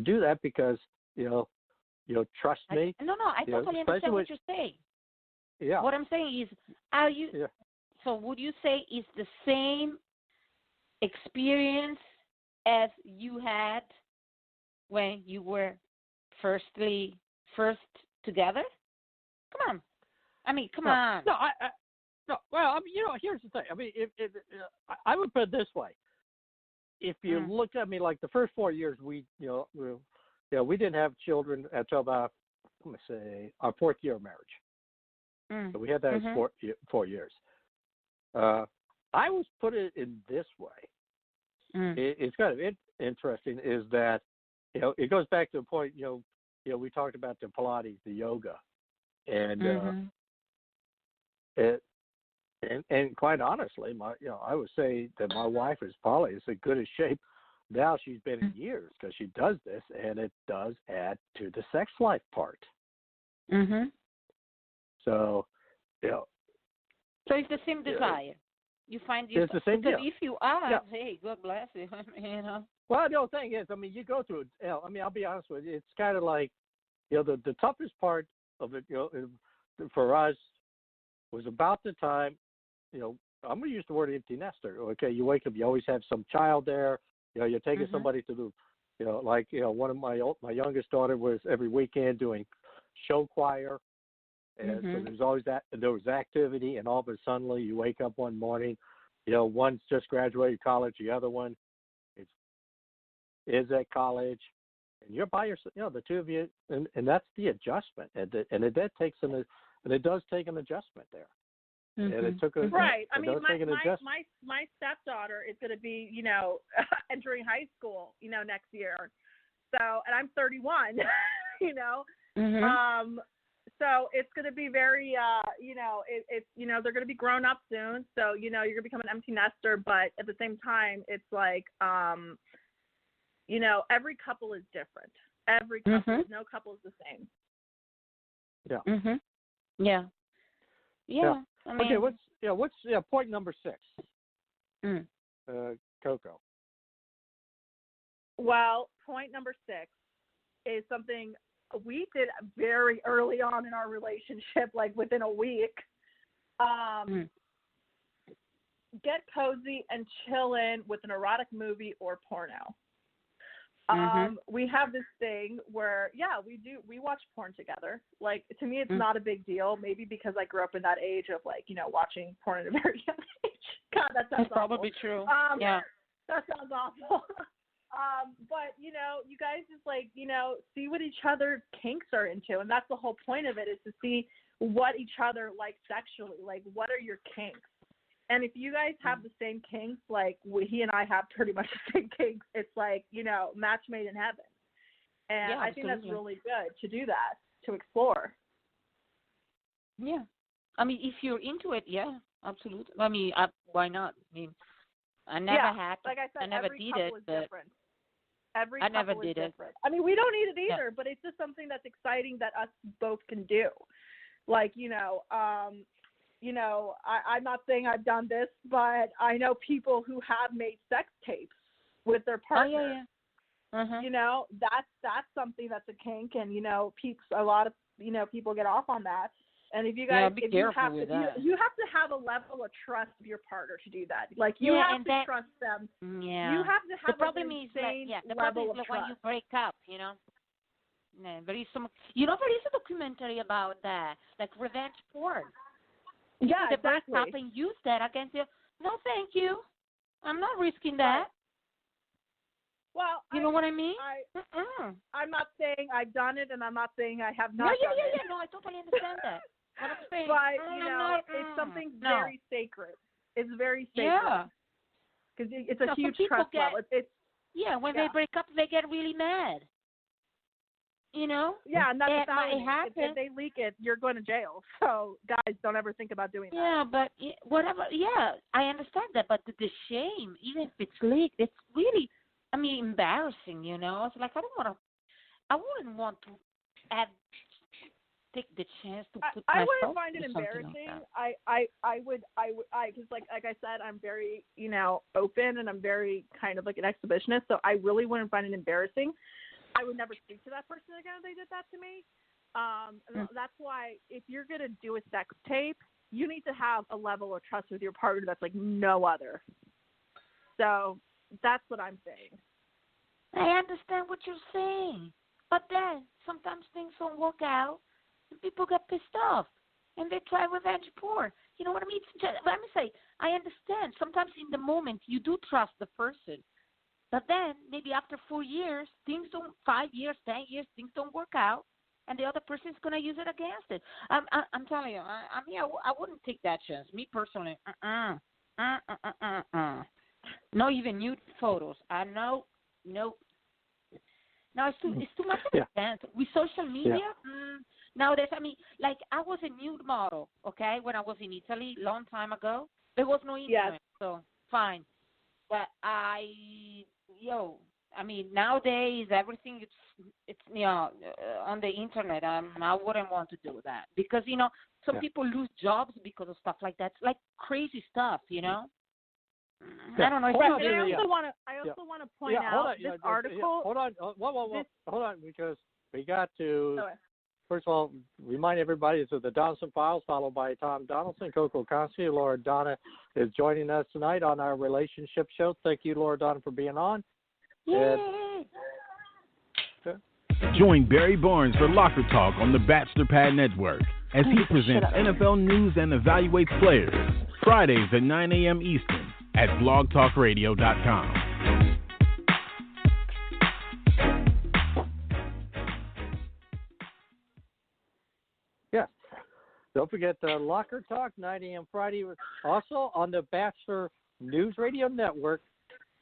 do that, because trust me. No, I totally understand what you're saying. Yeah. What I'm saying is, are you? Yeah. So would you say it's the same experience as you had when you were first together? Come on. I mean, come on. No, no. Well, I mean, here's the thing. I mean, I would put it this way. If you look at me, like the first 4 years, we didn't have children until about, let me say, our fourth year of marriage. So we had that as 4 years. I was put it in this way. It's kind of interesting, is that it goes back to the point we talked about the Pilates, the yoga, and and quite honestly, I would say that my wife is probably as good a shape now she's been in years, because she does this, and it does add to the sex life part. So, So it's the same desire. You find it's the same deal. If you are, hey, God bless you. Well, the thing is, I mean, you go through it. I mean, I'll be honest with you. It's kind of like, the toughest part of it, for us, was about the time, I'm going to use the word empty nester. Okay, you wake up, you always have some child there. You're taking somebody to the, one of my youngest daughter was every weekend doing show choir. And so there's always there was activity, and all of a sudden you wake up one morning, one's just graduated college, the other one is at college, and you're by yourself, the two of you, and that's the adjustment, and it does take an adjustment there. And it took right. I mean, my stepdaughter is going to be, entering high school, next year. So, and I'm 31, So it's going to be very, they're going to be grown up soon. So, you're going to become an empty nester. But at the same time, it's like, every couple is different. Every couple, no couple is the same. Yeah. Mhm. Yeah. Yeah. I mean, Okay. What's point number 6? Mm. Coco. Well, point number 6 is something we did very early on in our relationship, like within a week. Get cozy and chill in with an erotic movie or porno. We have this thing where, we watch porn together. Like, to me, it's not a big deal. Maybe because I grew up in that age of, like, watching porn at a very young age. God, that sounds That's probably awful. true. Yeah. That sounds awful. But, you guys just, like, see what each other kinks are into. And that's the whole point of it, is to see what each other like sexually. Like, what are your kinks? And if you guys have the same kinks, like he and I have pretty much the same kinks, it's like, match made in heaven. And I think that's really good to do that, to explore. Yeah. I mean, if you're into it, yeah, absolutely. I mean, why not? I mean, I never had to, like I said, I never every did couple it, is but different. Every I couple never is did it. different. I mean, we don't need it either, but it's just something that's exciting that us both can do. Like, I'm not saying I've done this, but I know people who have made sex tapes with their partner. Oh, yeah. That's something that's a kink, and a lot of people get off on that. And if you guys, be careful with that. You have to have a level of trust of your partner to do that. Like, you have to trust them. Yeah. You have to have the problem an is insane the level problem of is trust. when you break up, Yeah, there is there is a documentary about that, like revenge porn. Yeah, They exactly. break up and use that against you. No, thank you. I'm not risking that. Well, you know what I mean? I'm not saying I've done it, and I'm not saying I have not done it. No, I totally understand that. What I'm saying, but it's something very sacred. It's very sacred. Yeah, because it's a huge trust level. When they break up, they get really mad. Yeah, and that's it the might happen. If they leak it, you're going to jail. So guys, don't ever think about doing that. Yeah, but whatever. Yeah, I understand that, but the shame, even if it's leaked, it's really, embarrassing. It's like I wouldn't want to take the chance to put myself I wouldn't find it through something embarrassing. Like I would, because like I said, I'm very, open, and I'm very kind of like an exhibitionist. So I really wouldn't find it embarrassing. I would never speak to that person again if they did that to me. That's why if you're going to do a sex tape, you need to have a level of trust with your partner that's like no other. So that's what I'm saying. I understand what you're saying. But then sometimes things don't work out and people get pissed off and they try revenge porn. You know what I mean? Let me say, I understand. Sometimes in the moment you do trust the person. But then maybe after 4 years, 5 years, 10 years, things don't work out, and the other person is going to use it against it. I'm telling you, I wouldn't take that chance. Me personally, no, even nude photos. No. No, it's too much of a chance. With social media, nowadays, like I was a nude model, okay, when I was in Italy a long time ago. There was no internet, so fine. But nowadays everything it's on the internet. I wouldn't want to do that because some people lose jobs because of stuff like that. It's like crazy stuff, I don't know. I also want to point out this article. Hold on, because we got to. First of all, remind everybody it's the Donelson Files, followed by Tom Donelson, Coco Consi. Laura Donna is joining us tonight on our relationship show. Thank you, Laura Donna, for being on. Yay. Join Barry Barnes for Locker Talk on the Bachelor Pad Network as he presents NFL news and evaluates players. Fridays at 9 a.m. Eastern at blogtalkradio.com. Don't forget Locker Talk, 9 a.m. Friday. Also on the Bachelor News Radio Network,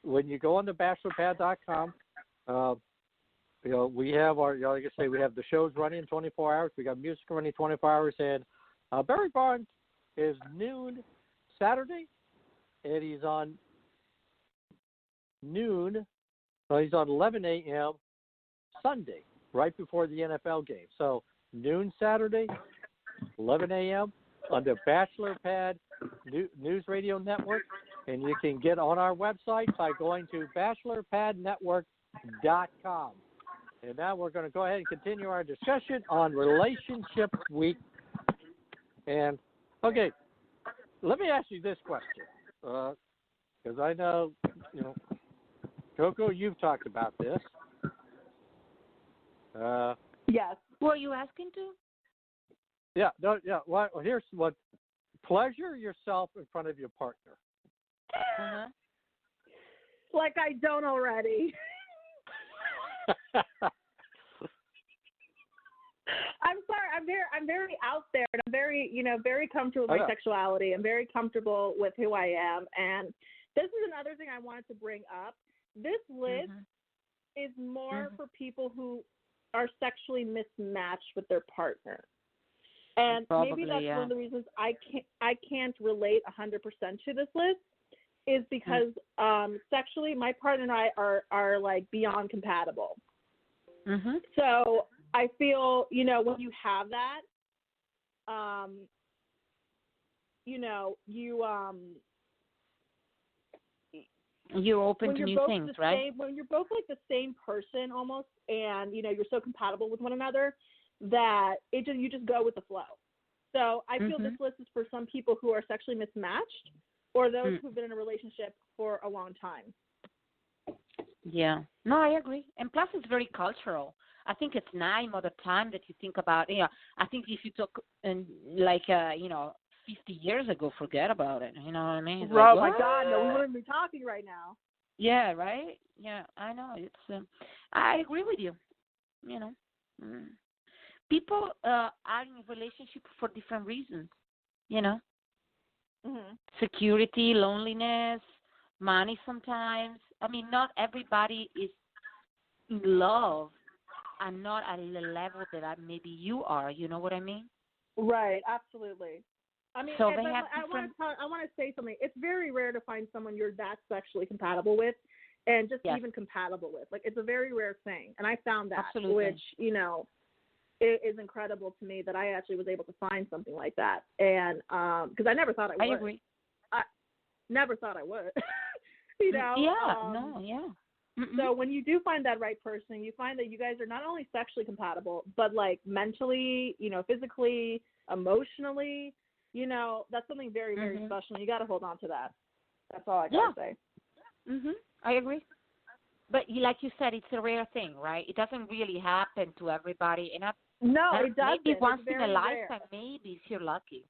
when you go on to bachelorpad.com, we have like I say, we have the shows running 24 hours. We got music running 24 hours. And Barry Barnes is noon Saturday, and he's on noon. So he's on 11 a.m. Sunday, right before the NFL game. So noon Saturday, 11 a.m. on the Bachelor Pad News Radio Network. And you can get on our website by going to bachelorpadnetwork.com. And now we're going to go ahead and continue our discussion on Relationship Week. And, okay, let me ask you this question, because I know, Coco, you've talked about this. Yes. Who are you asking to? Yeah, no, yeah. Well, here's what: pleasure yourself in front of your partner. Uh-huh. Like I don't already. I'm sorry. I'm very out there, and I'm very, very comfortable with my sexuality. I'm very comfortable with who I am, and this is another thing I wanted to bring up. This list is more for people who are sexually mismatched with their partner. And maybe that's one of the reasons I can't relate 100% to this list is because sexually my partner and I are like beyond compatible. Mm-hmm. So I feel, when you have that, you're open to new things, right? When you're both like the same person almost, and you're so compatible with one another that you just go with the flow. So I feel this list is for some people who are sexually mismatched or those who've been in a relationship for a long time. Yeah. No, I agree. And plus it's very cultural. I think it's now more the time that you think about, I think if you took 50 years ago, forget about it. You know what I mean? It's oh, my God, no, we wouldn't be talking right now. Yeah, right? Yeah, I know. It's. I agree with you. People are in relationship for different reasons, Security, loneliness, money sometimes. I mean, not everybody is in love and not at the level that maybe you are. You know what I mean? Right, absolutely. I mean, so I want to say something. It's very rare to find someone you're that sexually compatible with and just even compatible with. Like, it's a very rare thing. And I found that, which, it is incredible to me that I actually was able to find something like that. And because I never thought I would. I agree. I never thought I would. So when you do find that right person, you find that you guys are not only sexually compatible, but like mentally, physically, emotionally, that's something very, very special. You got to hold on to that. That's all I got to say. I agree. But like you said, it's a rare thing, right? It doesn't really happen to everybody. And it doesn't. Maybe once in a lifetime, maybe if you're lucky.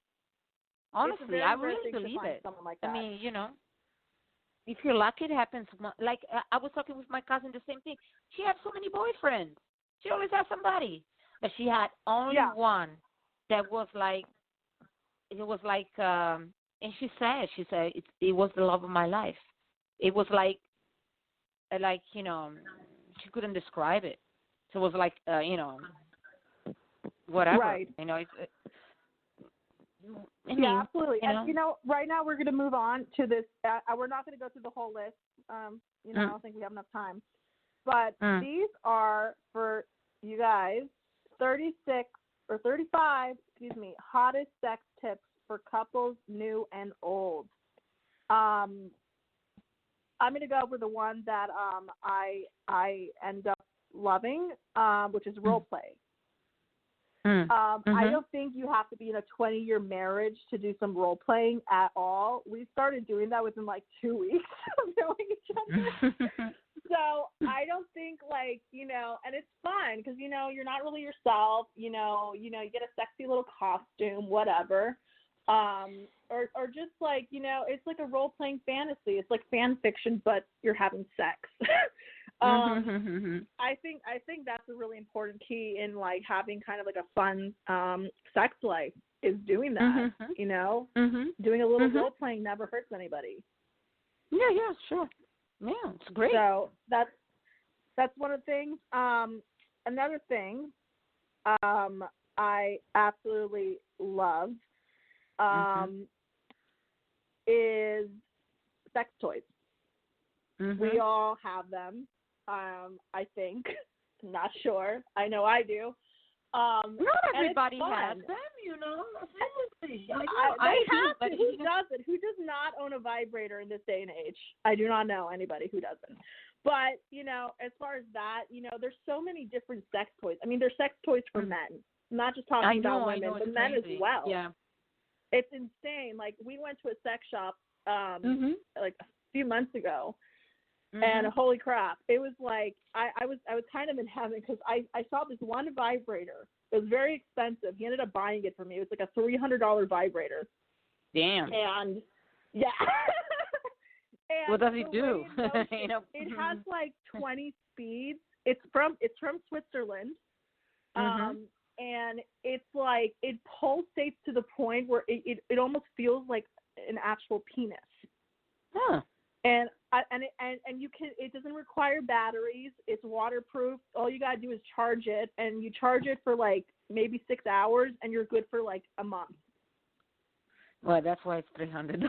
Honestly, I really believe it. Like that. I mean, if you're lucky, it happens. Like I was talking with my cousin, the same thing. She had so many boyfriends. She always had somebody, but she had only one that was like. It was like, and she said it was the love of my life. It was like she couldn't describe it. So it was like whatever. Right. Absolutely. And right now we're going to move on to this. We're not going to go through the whole list. I don't think we have enough time. But these are for you guys 36 or 35, hottest sex tips for couples new and old. I'm going to go over the one that I end up loving, which is role play. I don't think you have to be in a 20-year marriage to do some role playing at all. We started doing that within like 2 weeks of knowing each other. So I don't think and it's fun because, you're not really yourself, you get a sexy little costume, whatever. Or just like, it's like a role playing fantasy. It's like fan fiction, but you're having sex. I think that's a really important key in like having kind of like a fun sex life is doing that. Doing a little role playing never hurts anybody. Yeah, sure. Yeah, it's great. So that's one of the things. Another thing I absolutely love is sex toys. We all have them. I think. I'm not sure. I know I do. Not everybody fun. has them, you know. Seriously. They have to. Who doesn't? Who does not own a vibrator in this day and age? I do not know anybody who doesn't. But, you know, as far as that, you know, there's so many different sex toys. I mean, there's sex toys for men. I'm not just talking about women, but men as well. Yeah. It's insane. Like, we went to a sex shop like a few months ago, and holy crap, it was like I was kind of in heaven because I saw this one vibrator. It was very expensive. He ended up buying it for me. It was like a $300 vibrator. Damn. And yeah. And what does he do? You know, it has like 20 speeds. It's from Switzerland. And it's like it pulsates to the point where it almost feels like an actual penis. Huh. And you can. It doesn't require batteries. It's waterproof. All you gotta do is charge it, and you charge it for like maybe 6 hours, and you're good for like a month. Well, that's why it's $300.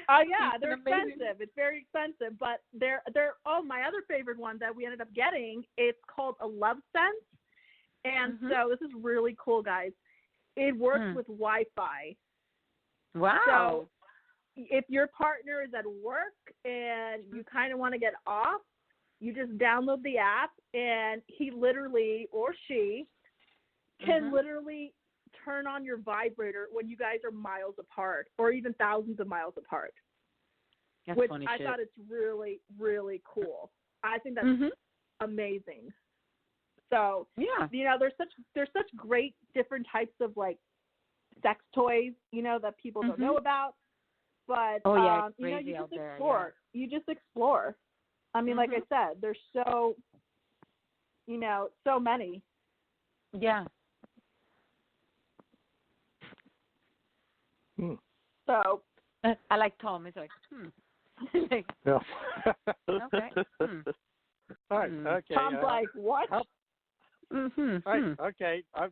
Oh yeah, they're expensive. It's very expensive, but they're. Oh, my other favorite one that we ended up getting. It's called a Love Sense, and so this is really cool, guys. It works with Wi-Fi. Wow. So if your partner is at work and you kind of want to get off, you just download the app, and he literally or she can literally turn on your vibrator when you guys are miles apart or even thousands of miles apart. That's which funny I shit. thought it's really, really cool. I think that's amazing. So yeah, you know, there's such great different types of like sex toys, you know, that people don't know about. But it's you know, crazy you out just there, explore. yeah. You just explore. I mean, like I said, there's so, you know, so many. Yeah. So I like Tom. It's like, Yeah. okay. All right. Okay. Tom's like, what? All right. Okay. How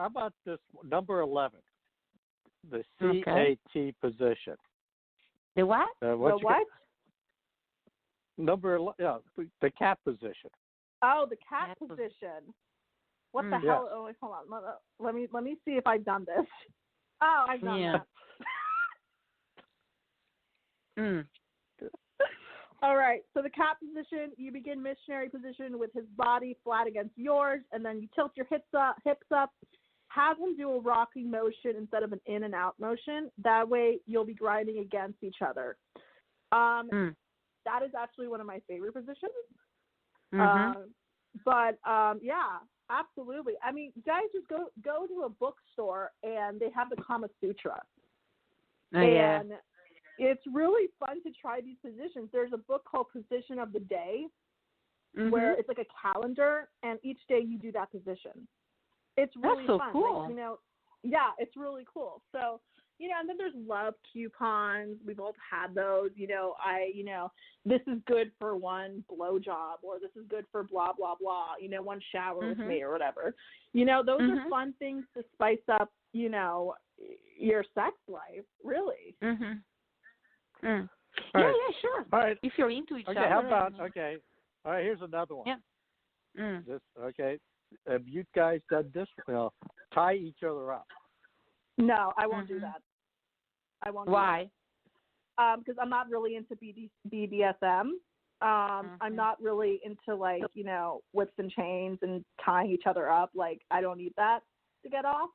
about this number 11? The CAT position. The what? The what? Number 11. Yeah, the cat position. Oh, the cat position. What the hell? Oh, wait, hold on. Let me see if I've done this. Oh, I've done that. All right. So the cat position, you begin missionary position with his body flat against yours, and then you tilt your hips up. Have him do a rocking motion instead of an in and out motion. That way, you'll be grinding against each other. That is actually one of my favorite positions. But yeah, absolutely. I mean, guys, just go to a bookstore and they have the Kama Sutra. And it's really fun to try these positions. There's a book called Position of the Day where it's like a calendar, and each day you do that position. It's really so fun. cool. Like, you know, yeah, it's really cool. So, you know, and then there's love coupons. We both had those. You know, this is good for one blowjob, or this is good for blah, blah, blah, you know, one shower with me or whatever. You know, those are fun things to spice up, you know, your sex life, really. Yeah, sure. All right. If you're into each other. How about, all right, here's another one. Yeah. This, have you guys done this? Tie each other up. No, I won't do that. I won't. Why? Because I'm not really into BDSM. I'm not really into, like, you know, whips and chains and tying each other up. Like, I don't need that to get off.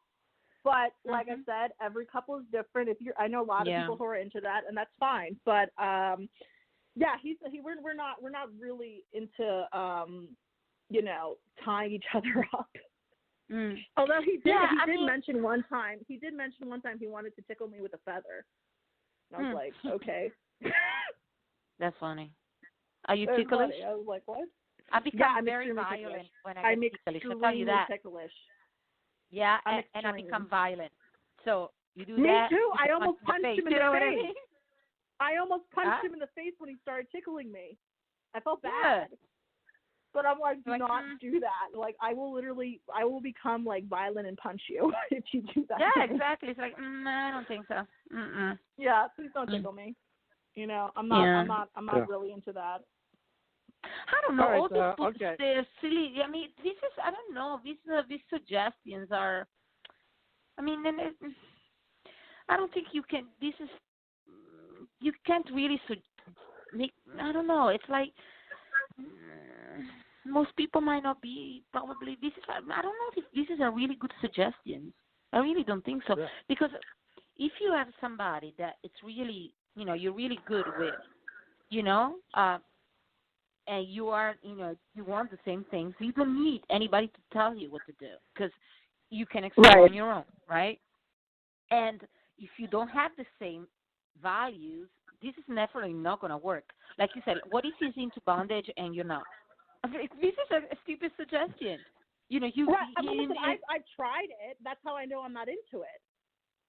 But like I said, every couple is different. I know a lot of people who are into that, and that's fine. But yeah, we're not really into you know, tying each other up. Although he did mention one time he wanted to tickle me with a feather. And I was like, okay. That's funny. Are you ticklish? I was like, what? I become I'm very extremely violent ticklish. when I I'm get ticklish. I'll tell you extremely that. ticklish. Yeah, I'm and I extreme. become violent. So you do Me that. too. I almost punched him in you know the what I face. mean? I almost punched him in the face when he started tickling me. I felt bad. But I'm like, do not do that. Like, I will become, like, violent and punch you if you do that. Yeah, exactly. It's like, I don't think so. Yeah, please don't tickle me. You know, I'm not really into that. I don't know. All All right, these books, okay. they're silly. I mean, this is, I don't know. These suggestions are, I mean, I don't think you can, you can't really make, I don't know. It's like, most people might not be, probably, I don't know if this is a really good suggestion. I really don't think so. Yeah. Because if you have somebody that it's really, you're really good with, and you are, you want the same things, you don't need anybody to tell you what to do because you can explore on your own, right? And if you don't have the same values, this is definitely not going to work. Like you said, what if he's into bondage and you're not? I mean, this is a stupid suggestion. Right. Listen, I've tried it. That's how I know I'm not into it.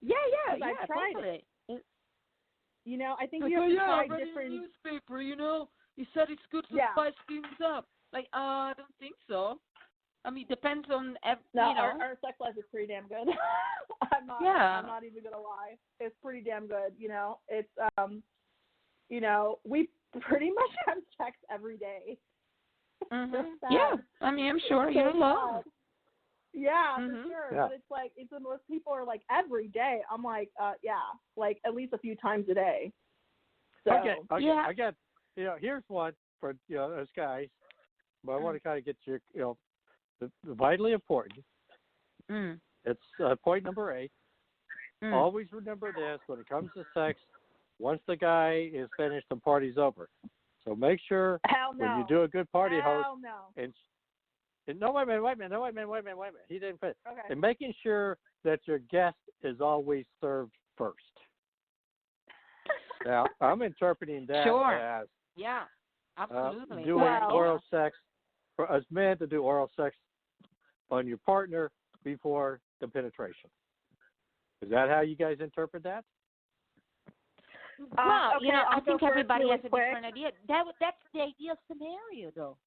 Yeah, I've tried totally. it. I think you have to try different. Newspaper, you said it's good to spice things up. Like, I don't think so. I mean, depends on our sex life is pretty damn good. I'm not even gonna lie. It's pretty damn good. It's we pretty much have sex every day. Mm-hmm. Yeah, I mean, I'm sure you're alone. Yeah, for sure. Yeah. But it's like, most people are like every day. I'm like, like at least a few times a day. So, okay. yeah. I got, here's one for us guys, but I want to kind of get your, the vitally important. It's point number 8. Always remember this: when it comes to sex, once the guy is finished, the party's over. So make sure when you do a good party host, and no, wait a minute. He didn't finish. Okay. And making sure that your guest is always served first. Now, I'm interpreting that as absolutely doing oral sex for us men to do oral sex on your partner before the penetration. Is that how you guys interpret that? Well, okay, I think everybody really has a different idea. That's the ideal scenario, though.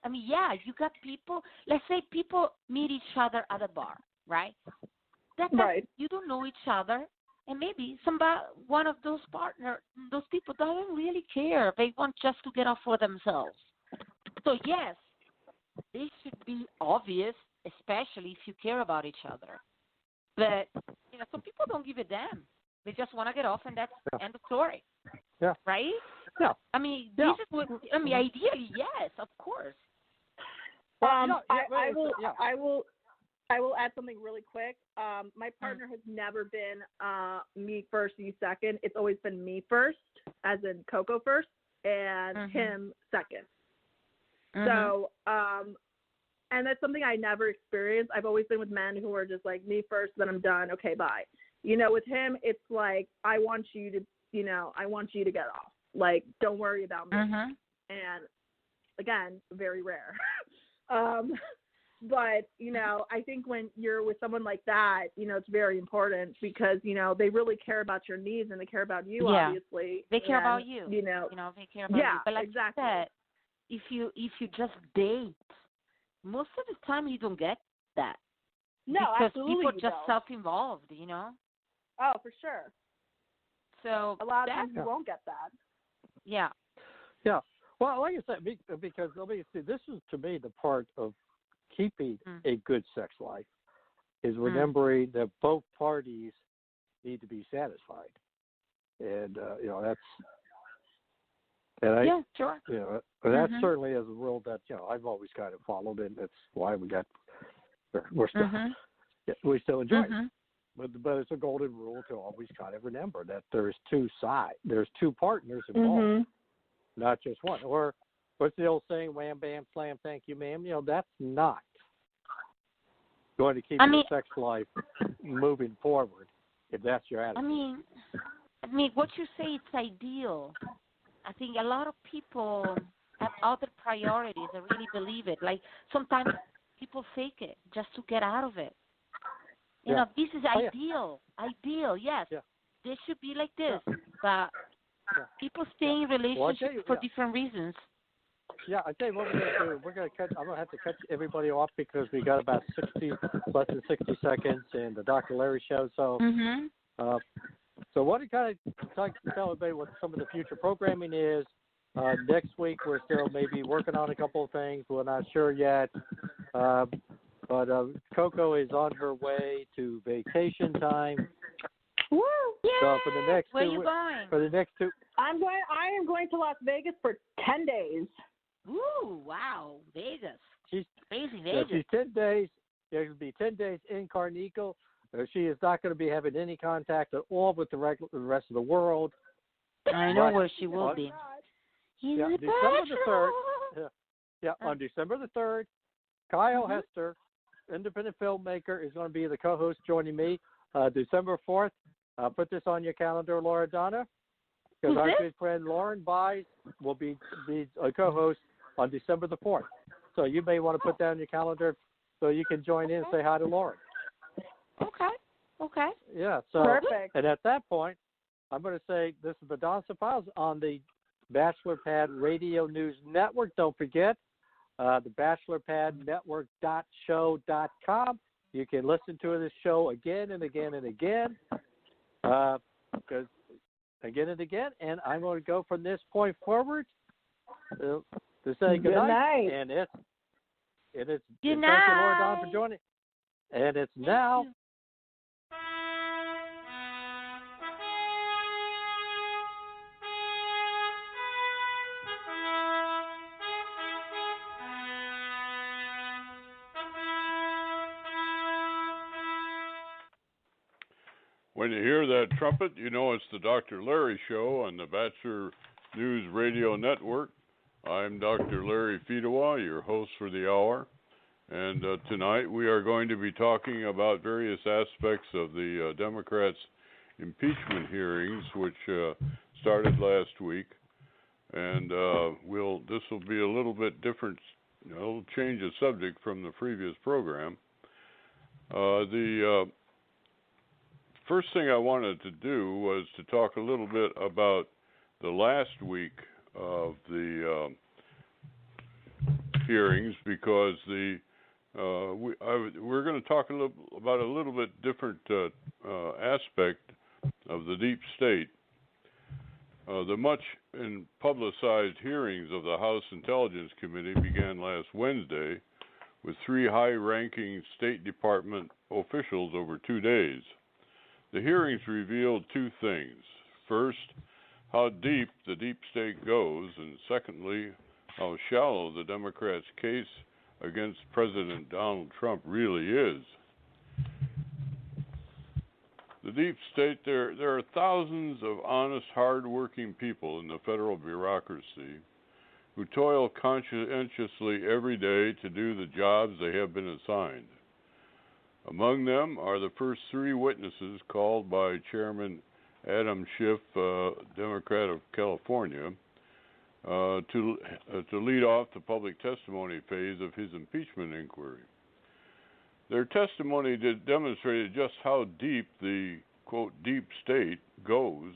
I mean, you got people. Let's say people meet each other at a bar, right? Right. You don't know each other, and maybe one of those people doesn't really care. They want just to get off for themselves. So yes, this should be obvious, especially if you care about each other. But some people don't give a damn. They just want to get off, and that's end of story. Yeah. Right? Yeah. I mean, this is what. I mean, ideally, yes, of course. I will add something really quick. My partner has never been me first, you second. It's always been me first, as in Coco first, and him second. So, and that's something I never experienced. I've always been with men who are just like, me first, then I'm done. Okay, bye. With him, it's like, I want you to get off. Like, don't worry about me. And again, very rare. But, I think when you're with someone like that, it's very important because, they really care about your needs and they care about you, obviously. They care about you. They care about you. But like exactly. you said, if you just date, most of the time you don't get that. No, because absolutely. People are just self-involved, Oh, for sure. So a lot of times you won't get that. Yeah. Yeah. Well, like I said, because let me see, this is to me the part of keeping a good sex life is remembering that both parties need to be satisfied, and that's. And sure. That certainly is a rule that I've always kind of followed, and that's why we're still we still enjoy it. But it's a golden rule to always kind of remember that there's two partners involved, not just one. Or what's the old saying, wham, bam, slam, thank you, ma'am? That's not going to keep your sex life moving forward if that's your attitude. I mean, what you say, it's ideal. I think a lot of people have other priorities. I really believe it. Like sometimes people fake it just to get out of it. This is ideal. Ideal, yes. Yeah. This should be like this. But people stay in relationships for different reasons. Yeah, I tell you what we're going to do. I'm going to have to cut everybody off because we got about less than 60 seconds in the Dr. Larry show. So, so what do you kind of tell everybody what some of the future programming is, Next week, we're still maybe working on a couple of things. We're not sure yet. But Coco is on her way to vacation time. Woo! So for the next Where 2 you weeks, going? for the next two, I am going to Las Vegas for 10 days. Ooh, wow, Vegas. she's Crazy yeah, Vegas. she's 10 days. There'll be 10 days incognito. She is not going to be having any contact at all with the rest of the world. I know But where she will on- be. Yeah, December the 3rd. On December the 3rd, Kyle Hester, independent filmmaker, is going to be the co-host joining me. December 4th, put this on your calendar, Laura Donna, because our good friend Lauren Buys will be a co-host on December the 4th. So you may want to put that on your calendar so you can join in and say hi to Lauren. Okay. Yeah, so Perfect. And at that point, I'm going to say this is the Donelson Files on the Bachelor Pad Radio News Network. Don't forget the bachelorpadnetwork.show.com. You can listen to this show again and again and again, because again and again. And I'm going to go from this point forward to say good night. And it's Good thank you, night. Laura Don, for joining. And it's now. When you hear that trumpet, you know it's the Dr. Larry Show on the Bachelor News Radio Network. I'm Dr. Larry Fedewa, your host for the hour. And tonight we are going to be talking about various aspects of the Democrats' impeachment hearings, which started last week. And this will be a little bit different, change of subject from the previous program. The first thing I wanted to do was to talk a little bit about the last week of the hearings, because we're going to talk about a little bit different aspect of the deep state. The much publicized hearings of the House Intelligence Committee began last Wednesday with 3 high-ranking State Department officials over 2 days. The hearings revealed 2 things. First, how deep the deep state goes, and secondly, how shallow the Democrats' case against President Donald Trump really is. The deep state, there are thousands of honest, hard-working people in the federal bureaucracy who toil conscientiously every day to do the jobs they have been assigned. Among them are the first 3 witnesses called by Chairman Adam Schiff, Democrat of California, to lead off the public testimony phase of his impeachment inquiry. Their testimony demonstrated just how deep the, quote, deep state goes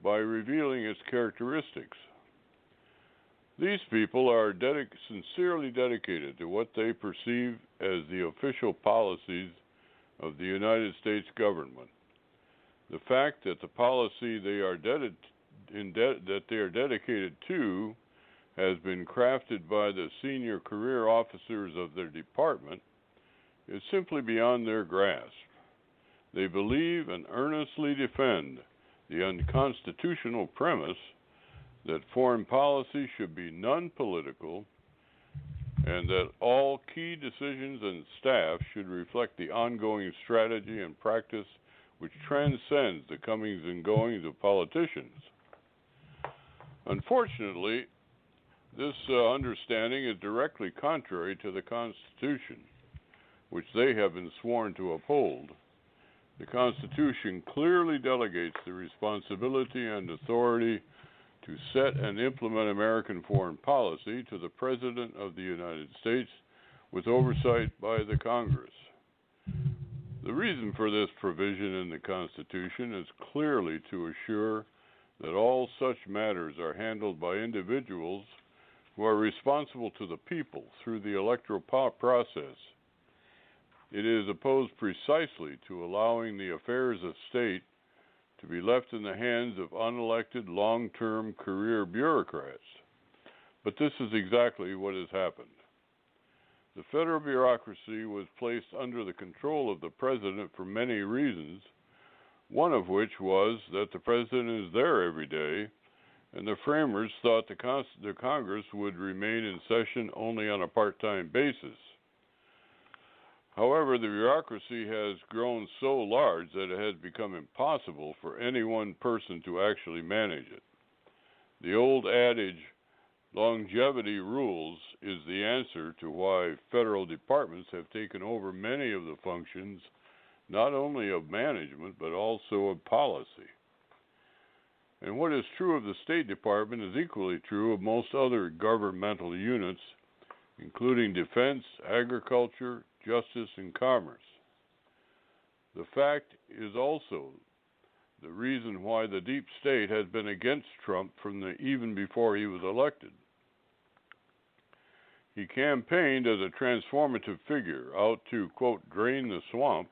by revealing its characteristics. These people are sincerely dedicated to what they perceive as the official policies of the United States government. The fact that the policy they are dedicated to has been crafted by the senior career officers of their department is simply beyond their grasp. They believe and earnestly defend the unconstitutional premise that foreign policy should be non-political and that all key decisions and staff should reflect the ongoing strategy and practice which transcends the comings and goings of politicians. Unfortunately, this understanding is directly contrary to the Constitution, which they have been sworn to uphold. The Constitution clearly delegates the responsibility and authority to set and implement American foreign policy to the President of the United States with oversight by the Congress. The reason for this provision in the Constitution is clearly to assure that all such matters are handled by individuals who are responsible to the people through the electoral process. It is opposed precisely to allowing the affairs of state to be left in the hands of unelected long-term career bureaucrats. But this is exactly what has happened. The federal bureaucracy was placed under the control of the president for many reasons, one of which was that the president is there every day, and the framers thought the Congress would remain in session only on a part-time basis. However, the bureaucracy has grown so large that it has become impossible for any one person to actually manage it. The old adage, longevity rules, is the answer to why federal departments have taken over many of the functions, not only of management, but also of policy. And what is true of the State Department is equally true of most other governmental units, including defense, agriculture, justice, and commerce. The fact is also the reason why the deep state has been against Trump even before he was elected. He campaigned as a transformative figure out to, quote, drain the swamp,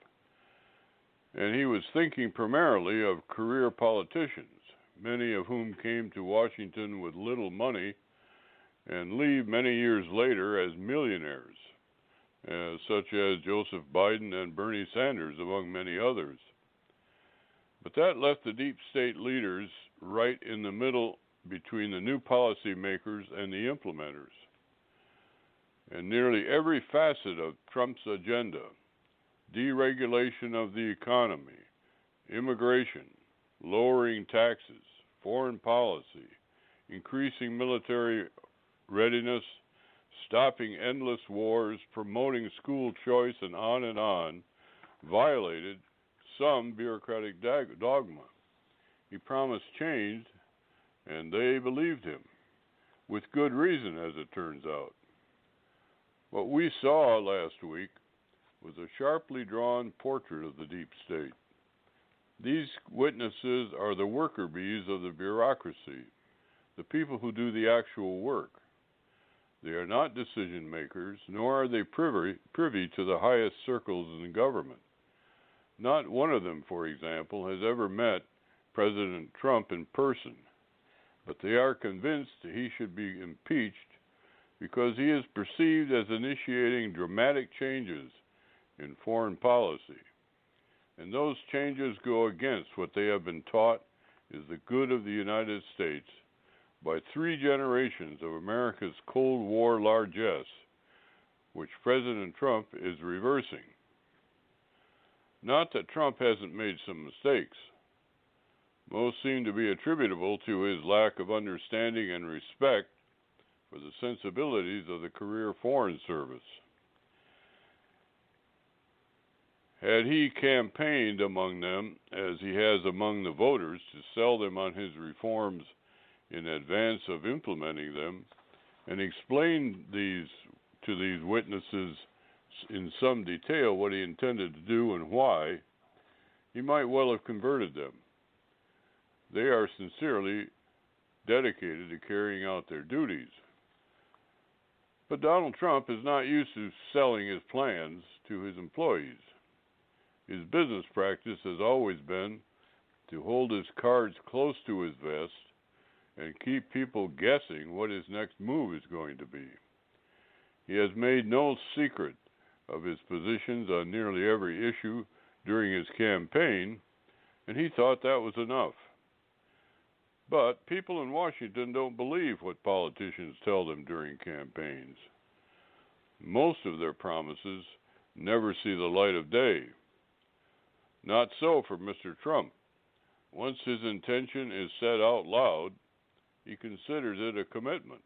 and he was thinking primarily of career politicians, many of whom came to Washington with little money and leave many years later as millionaires, such as Joseph Biden and Bernie Sanders, among many others. But that left the deep state leaders right in the middle between the new policymakers and the implementers. And nearly every facet of Trump's agenda, deregulation of the economy, immigration, lowering taxes, foreign policy, increasing military readiness, stopping endless wars, promoting school choice, and on, violated some bureaucratic dogma. He promised change, and they believed him, with good reason, as it turns out. What we saw last week was a sharply drawn portrait of the deep state. These witnesses are the worker bees of the bureaucracy, the people who do the actual work. They are not decision makers, nor are they privy to the highest circles in the government. Not one of them, for example, has ever met President Trump in person, but they are convinced he should be impeached because he is perceived as initiating dramatic changes in foreign policy. And those changes go against what they have been taught is the good of the United States by 3 generations of America's Cold War largesse, which President Trump is reversing. Not that Trump hasn't made some mistakes. Most seem to be attributable to his lack of understanding and respect for the sensibilities of the career Foreign Service. Had he campaigned among them, as he has among the voters, to sell them on his reforms in advance of implementing them, and explained to these witnesses in some detail what he intended to do and why, he might well have converted them. They are sincerely dedicated to carrying out their duties. But Donald Trump is not used to selling his plans to his employees. His business practice has always been to hold his cards close to his vest and keep people guessing what his next move is going to be. He has made no secret of his positions on nearly every issue during his campaign, and he thought that was enough. But people in Washington don't believe what politicians tell them during campaigns. Most of their promises never see the light of day. Not so for Mr. Trump. Once his intention is said out loud, he considers it a commitment.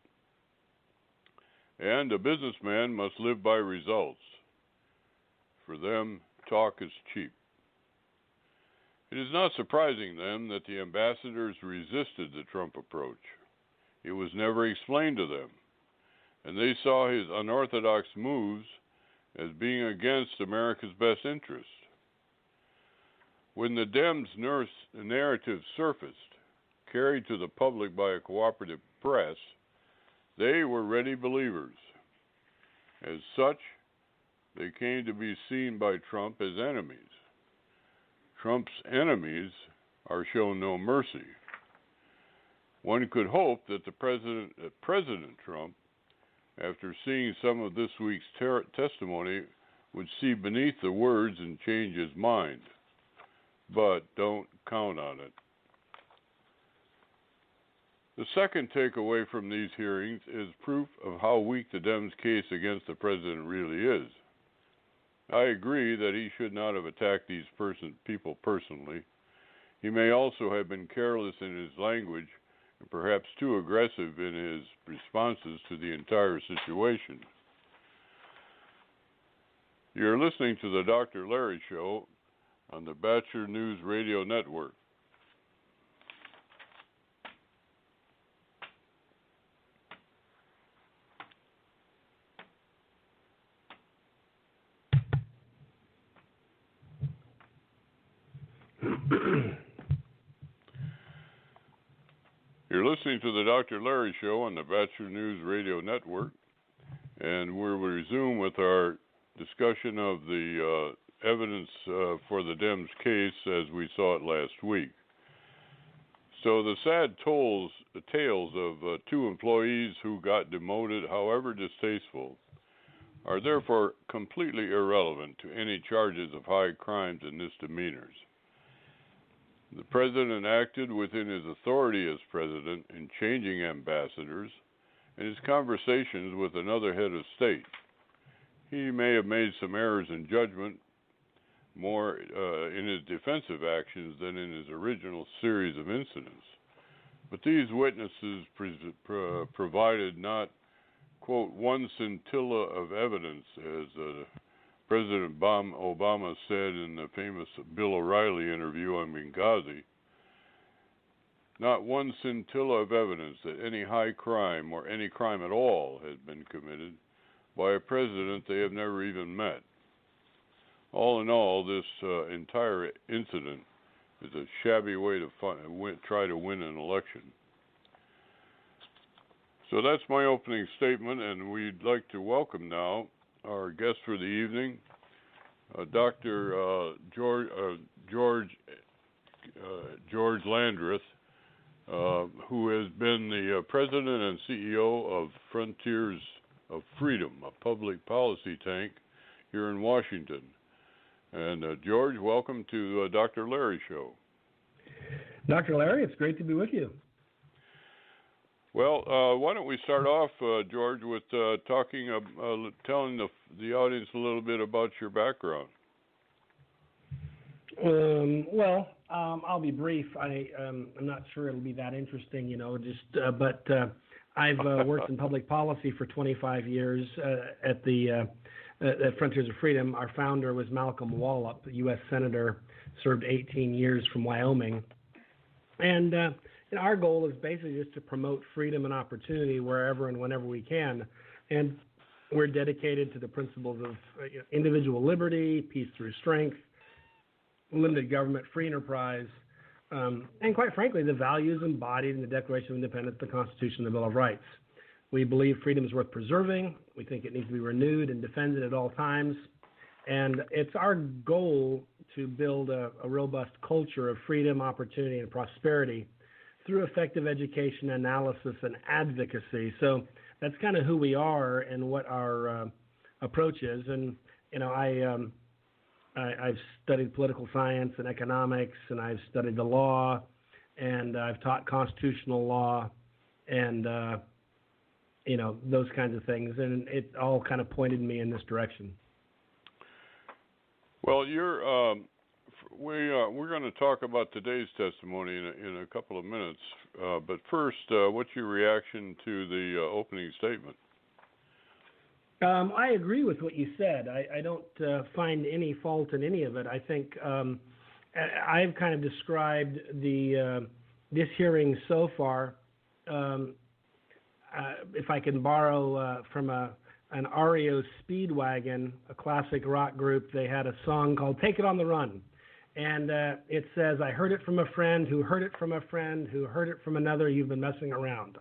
And a businessman must live by results. For them, talk is cheap. It is not surprising, then, that the ambassadors resisted the Trump approach. It was never explained to them, and they saw his unorthodox moves as being against America's best interest. When the Dems' narrative surfaced, carried to the public by a cooperative press, they were ready believers. As such, they came to be seen by Trump as enemies. Trump's enemies are shown no mercy. One could hope that President Trump, after seeing some of this week's testimony, would see beneath the words and change his mind. But don't count on it. The second takeaway from these hearings is proof of how weak the Dems' case against the president really is. I agree that he should not have attacked these people personally. He may also have been careless in his language and perhaps too aggressive in his responses to the entire situation. You're listening to the Dr. Larry Show on the Batchelor News Radio Network. You're listening to the Dr. Larry Show on the Batchelor News Radio Network, and we'll resume with our discussion of the evidence for the Dems case as we saw it last week. So the sad tales of two employees who got demoted, however distasteful, are therefore completely irrelevant to any charges of high crimes and misdemeanors. The president acted within his authority as president in changing ambassadors and his conversations with another head of state. He may have made some errors in judgment, more in his defensive actions than in his original series of incidents. But these witnesses provided not, quote, one scintilla of evidence, as President Obama said in the famous Bill O'Reilly interview on Benghazi, not one scintilla of evidence that any high crime or any crime at all has been committed by a president they have never even met. All in all, this entire incident is a shabby way to try to win an election. So that's my opening statement, and we'd like to welcome now our guest for the evening, Dr. George Landreth, who has been the president and CEO of Frontiers of Freedom, a public policy tank here in Washington. And George, welcome to Dr. Larry Show. Dr. Larry, it's great to be with you. Well, why don't we start off, George, with telling the audience a little bit about your background. I'll be brief. I'm not sure it'll be that interesting, but I've worked in public policy for 25 years at Frontiers of Freedom. Our founder was Malcolm Wallop, a U.S. Senator, served 18 years from Wyoming. And our goal is basically just to promote freedom and opportunity wherever and whenever we can. And we're dedicated to the principles of individual liberty, peace through strength, limited government, free enterprise, and quite frankly, the values embodied in the Declaration of Independence, the Constitution, and the Bill of Rights. We believe freedom is worth preserving. We think it needs to be renewed and defended at all times. And it's our goal to build a robust culture of freedom, opportunity, and prosperity through effective education, analysis, and advocacy. So that's kind of who we are and what our approach is. And, I've studied political science and economics, and I've studied the law, and I've taught constitutional law, and, those kinds of things. And it all kind of pointed me in this direction. Well, we're going to talk about today's testimony in a couple of minutes. But first, what's your reaction to the opening statement? I agree with what you said. I don't find any fault in any of it. I think I've kind of described this hearing so far. If I can borrow from an REO Speedwagon, a classic rock group, they had a song called "Take It on the Run." And it says, "I heard it from a friend who heard it from a friend who heard it from another. You've been messing around."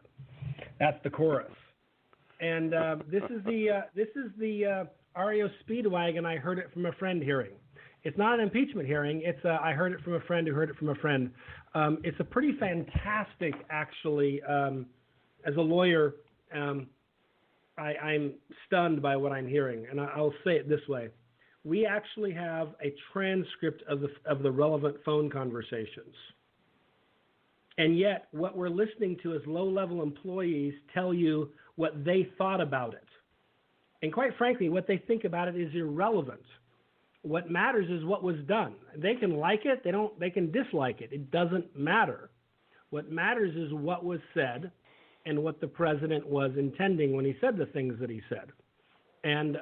That's the chorus. And this is the REO Speedwagon "I heard it from a friend" hearing. It's not an impeachment hearing. It's I heard it from a friend who heard it from a friend. It's a pretty fantastic, actually. As a lawyer, I'm stunned by what I'm hearing, and I'll say it this way. We actually have a transcript of the relevant phone conversations. And yet, what we're listening to is low-level employees tell you what they thought about it. And quite frankly, what they think about it is irrelevant. What matters is what was done. They can like it, they can dislike it. It doesn't matter. What matters is what was said and what the president was intending when he said the things that he said. And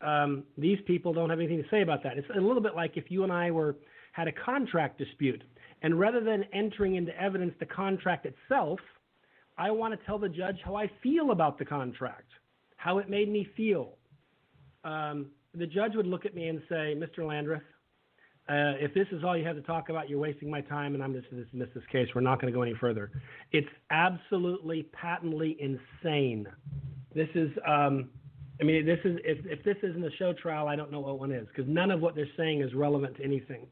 these people don't have anything to say about that. It's a little bit like if you and I had a contract dispute, and rather than entering into evidence the contract itself, I want to tell the judge how I feel about the contract, how it made me feel. The judge would look at me and say, Mr. Landreth, if this is all you have to talk about, you're wasting my time, and I'm just going to dismiss this case. We're not going to go any further. It's absolutely, patently insane. This is, if this isn't a show trial, I don't know what one is, because none of what they're saying is relevant to anything.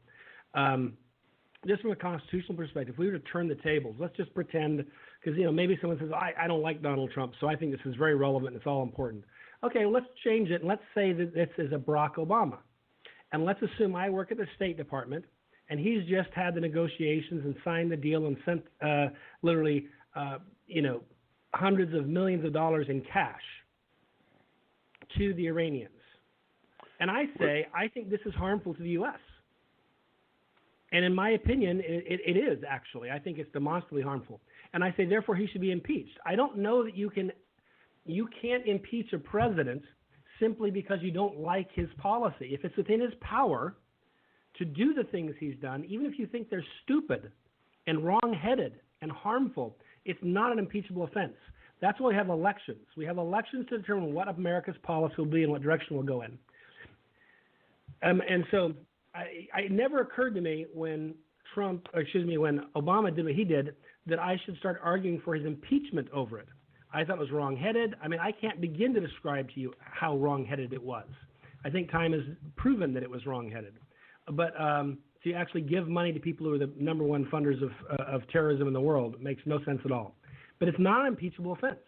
Just from a constitutional perspective, if we were to turn the tables, let's just pretend, because maybe someone says, I don't like Donald Trump, so I think this is very relevant and it's all important. Okay, let's change it, and let's say that this is a Barack Obama. And let's assume I work at the State Department, and he's just had the negotiations and signed the deal and sent literally, hundreds of millions of dollars in cash to the Iranians. And I say, I think this is harmful to the U.S. And in my opinion, it is actually. I think it's demonstrably harmful. And I say, therefore, he should be impeached. I don't know that you can't impeach a president simply because you don't like his policy. If it's within his power to do the things he's done, even if you think they're stupid and wrong-headed and harmful, it's not an impeachable offense. That's why we have elections. We have elections to determine what America's policy will be and what direction we'll go in. And so it never occurred to me when when Obama did what he did, that I should start arguing for his impeachment over it. I thought it was wrong-headed. I can't begin to describe to you how wrong-headed it was. I think time has proven that it was wrong-headed. But to actually give money to people who are the number one funders of terrorism in the world makes no sense at all. But it's not an impeachable offense.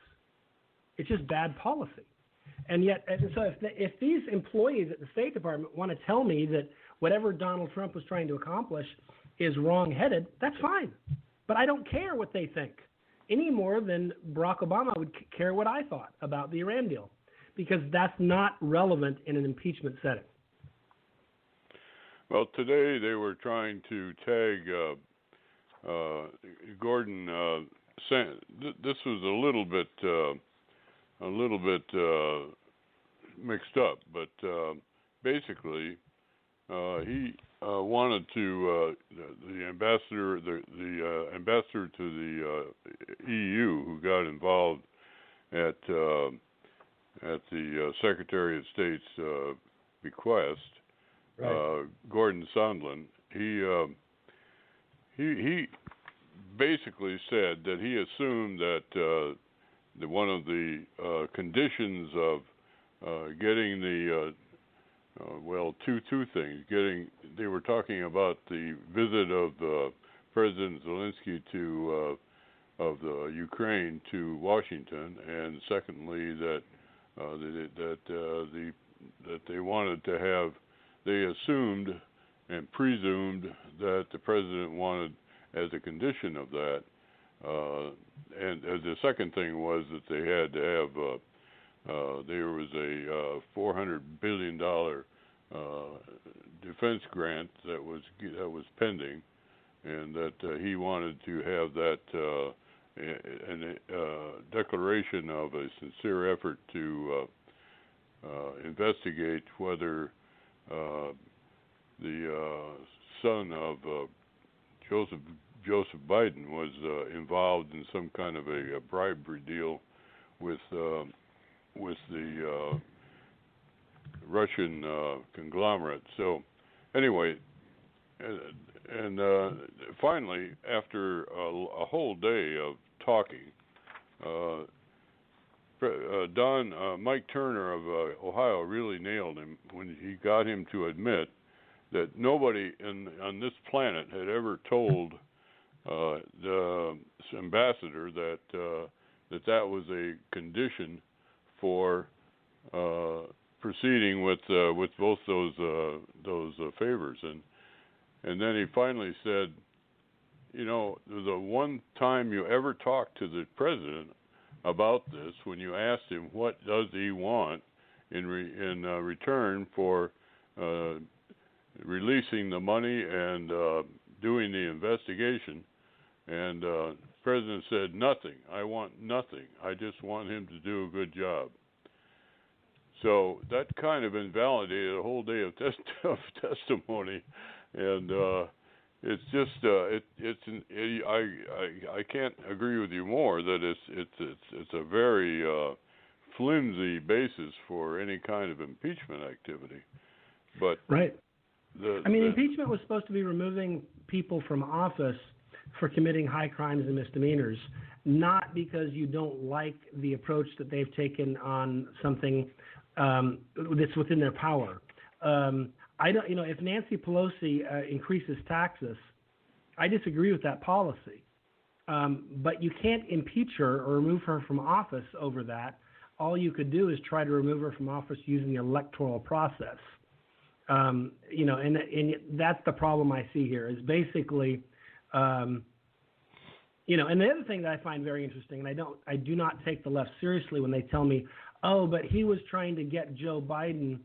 It's just bad policy. And so if these employees at the State Department want to tell me that whatever Donald Trump was trying to accomplish is wrong-headed, that's fine. But I don't care what they think, any more than Barack Obama would care what I thought about the Iran deal, because that's not relevant in an impeachment setting. Well, today they were trying to tag Gordon. This was a little bit mixed up, but basically he wanted to the ambassador to the EU, who got involved at the Secretary of State's bequest, right. Gordon Sondland. He basically said that he assumed that one of the conditions of getting the two things. They were talking about the visit of President Zelensky of the Ukraine to Washington, and secondly that they wanted to have. They assumed and presumed that the president wanted, as a condition of that, and the second thing was that they had to have. There was a $400 billion defense grant that was pending, and that he wanted to have that declaration of a sincere effort to investigate whether the son of Joseph Biden was involved in some kind of a bribery deal with the Russian conglomerate. So, anyway, and finally, after a whole day of talking, Mike Turner of Ohio really nailed him when he got him to admit that nobody on this planet had ever told the ambassador that that was a condition for proceeding with both those favors, and then he finally said, the one time you ever talked to the president about this, when you asked him what does he want in return for releasing the money and doing the investigation, and the president said, nothing. I want nothing. I just want him to do a good job. So that kind of invalidated a whole day of testimony, and it's just I can't agree with you more that it's a very flimsy basis for any kind of impeachment activity. But right. Impeachment was supposed to be removing people from office for committing high crimes and misdemeanors, not because you don't like the approach that they've taken on something that's within their power. I don't, if Nancy Pelosi increases taxes, I disagree with that policy. But you can't impeach her or remove her from office over that. All you could do is try to remove her from office using the electoral process. And that's the problem I see here is basically, and the other thing that I find very interesting, and I do not take the left seriously when they tell me, oh, but he was trying to get Joe Biden,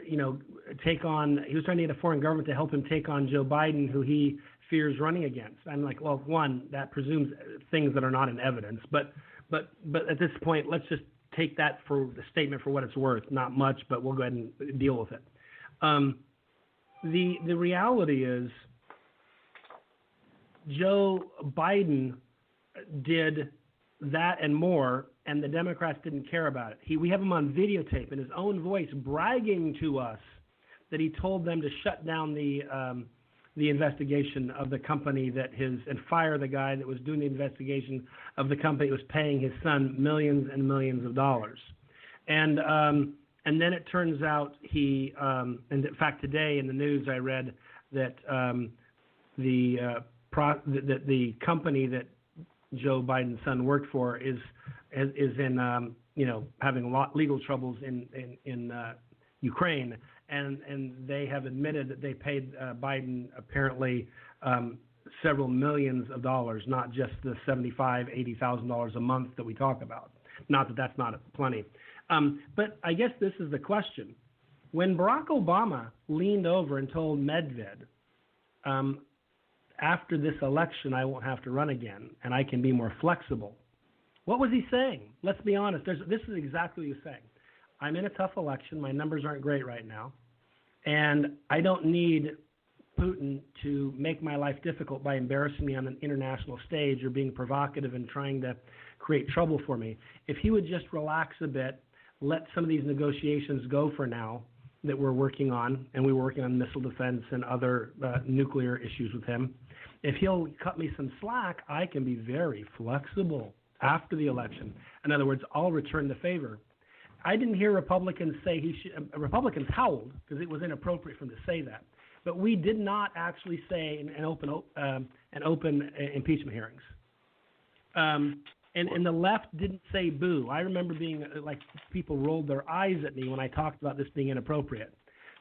he was trying to get a foreign government to help him take on Joe Biden, who he fears running against. I'm like, well, one, that presumes things that are not in evidence, but at this point, let's just take that for the statement for what it's worth. Not much, but we'll go ahead and deal with it. The reality is Joe Biden did that and more, and the Democrats didn't care about it. We have him on videotape in his own voice bragging to us that he told them to shut down the investigation of the company and fire the guy that was doing the investigation of the company that was paying his son millions and millions of dollars. And then it turns out and in fact today in the news I read that the company that Joe Biden's son worked for is in having legal troubles in Ukraine, and they have admitted that they paid Biden apparently several millions of dollars, not just the $75,000-$80,000 a month that we talk about. Not that that's not plenty. But I guess this is the question. When Barack Obama leaned over and told Medved, after this election, I won't have to run again, and I can be more flexible. What was he saying? Let's be honest. This is exactly what he was saying. I'm in a tough election. My numbers aren't great right now, and I don't need Putin to make my life difficult by embarrassing me on an international stage or being provocative and trying to create trouble for me. If he would just relax a bit, let some of these negotiations go for now that we're working on, and we were working on missile defense and other nuclear issues with him. If he'll cut me some slack, I can be very flexible after the election. In other words, I'll return the favor. I didn't hear Republicans say he should. Republicans howled because it was inappropriate for them to say that. But we did not actually say an open impeachment hearings. And the left didn't say boo. I remember being like people rolled their eyes at me when I talked about this being inappropriate.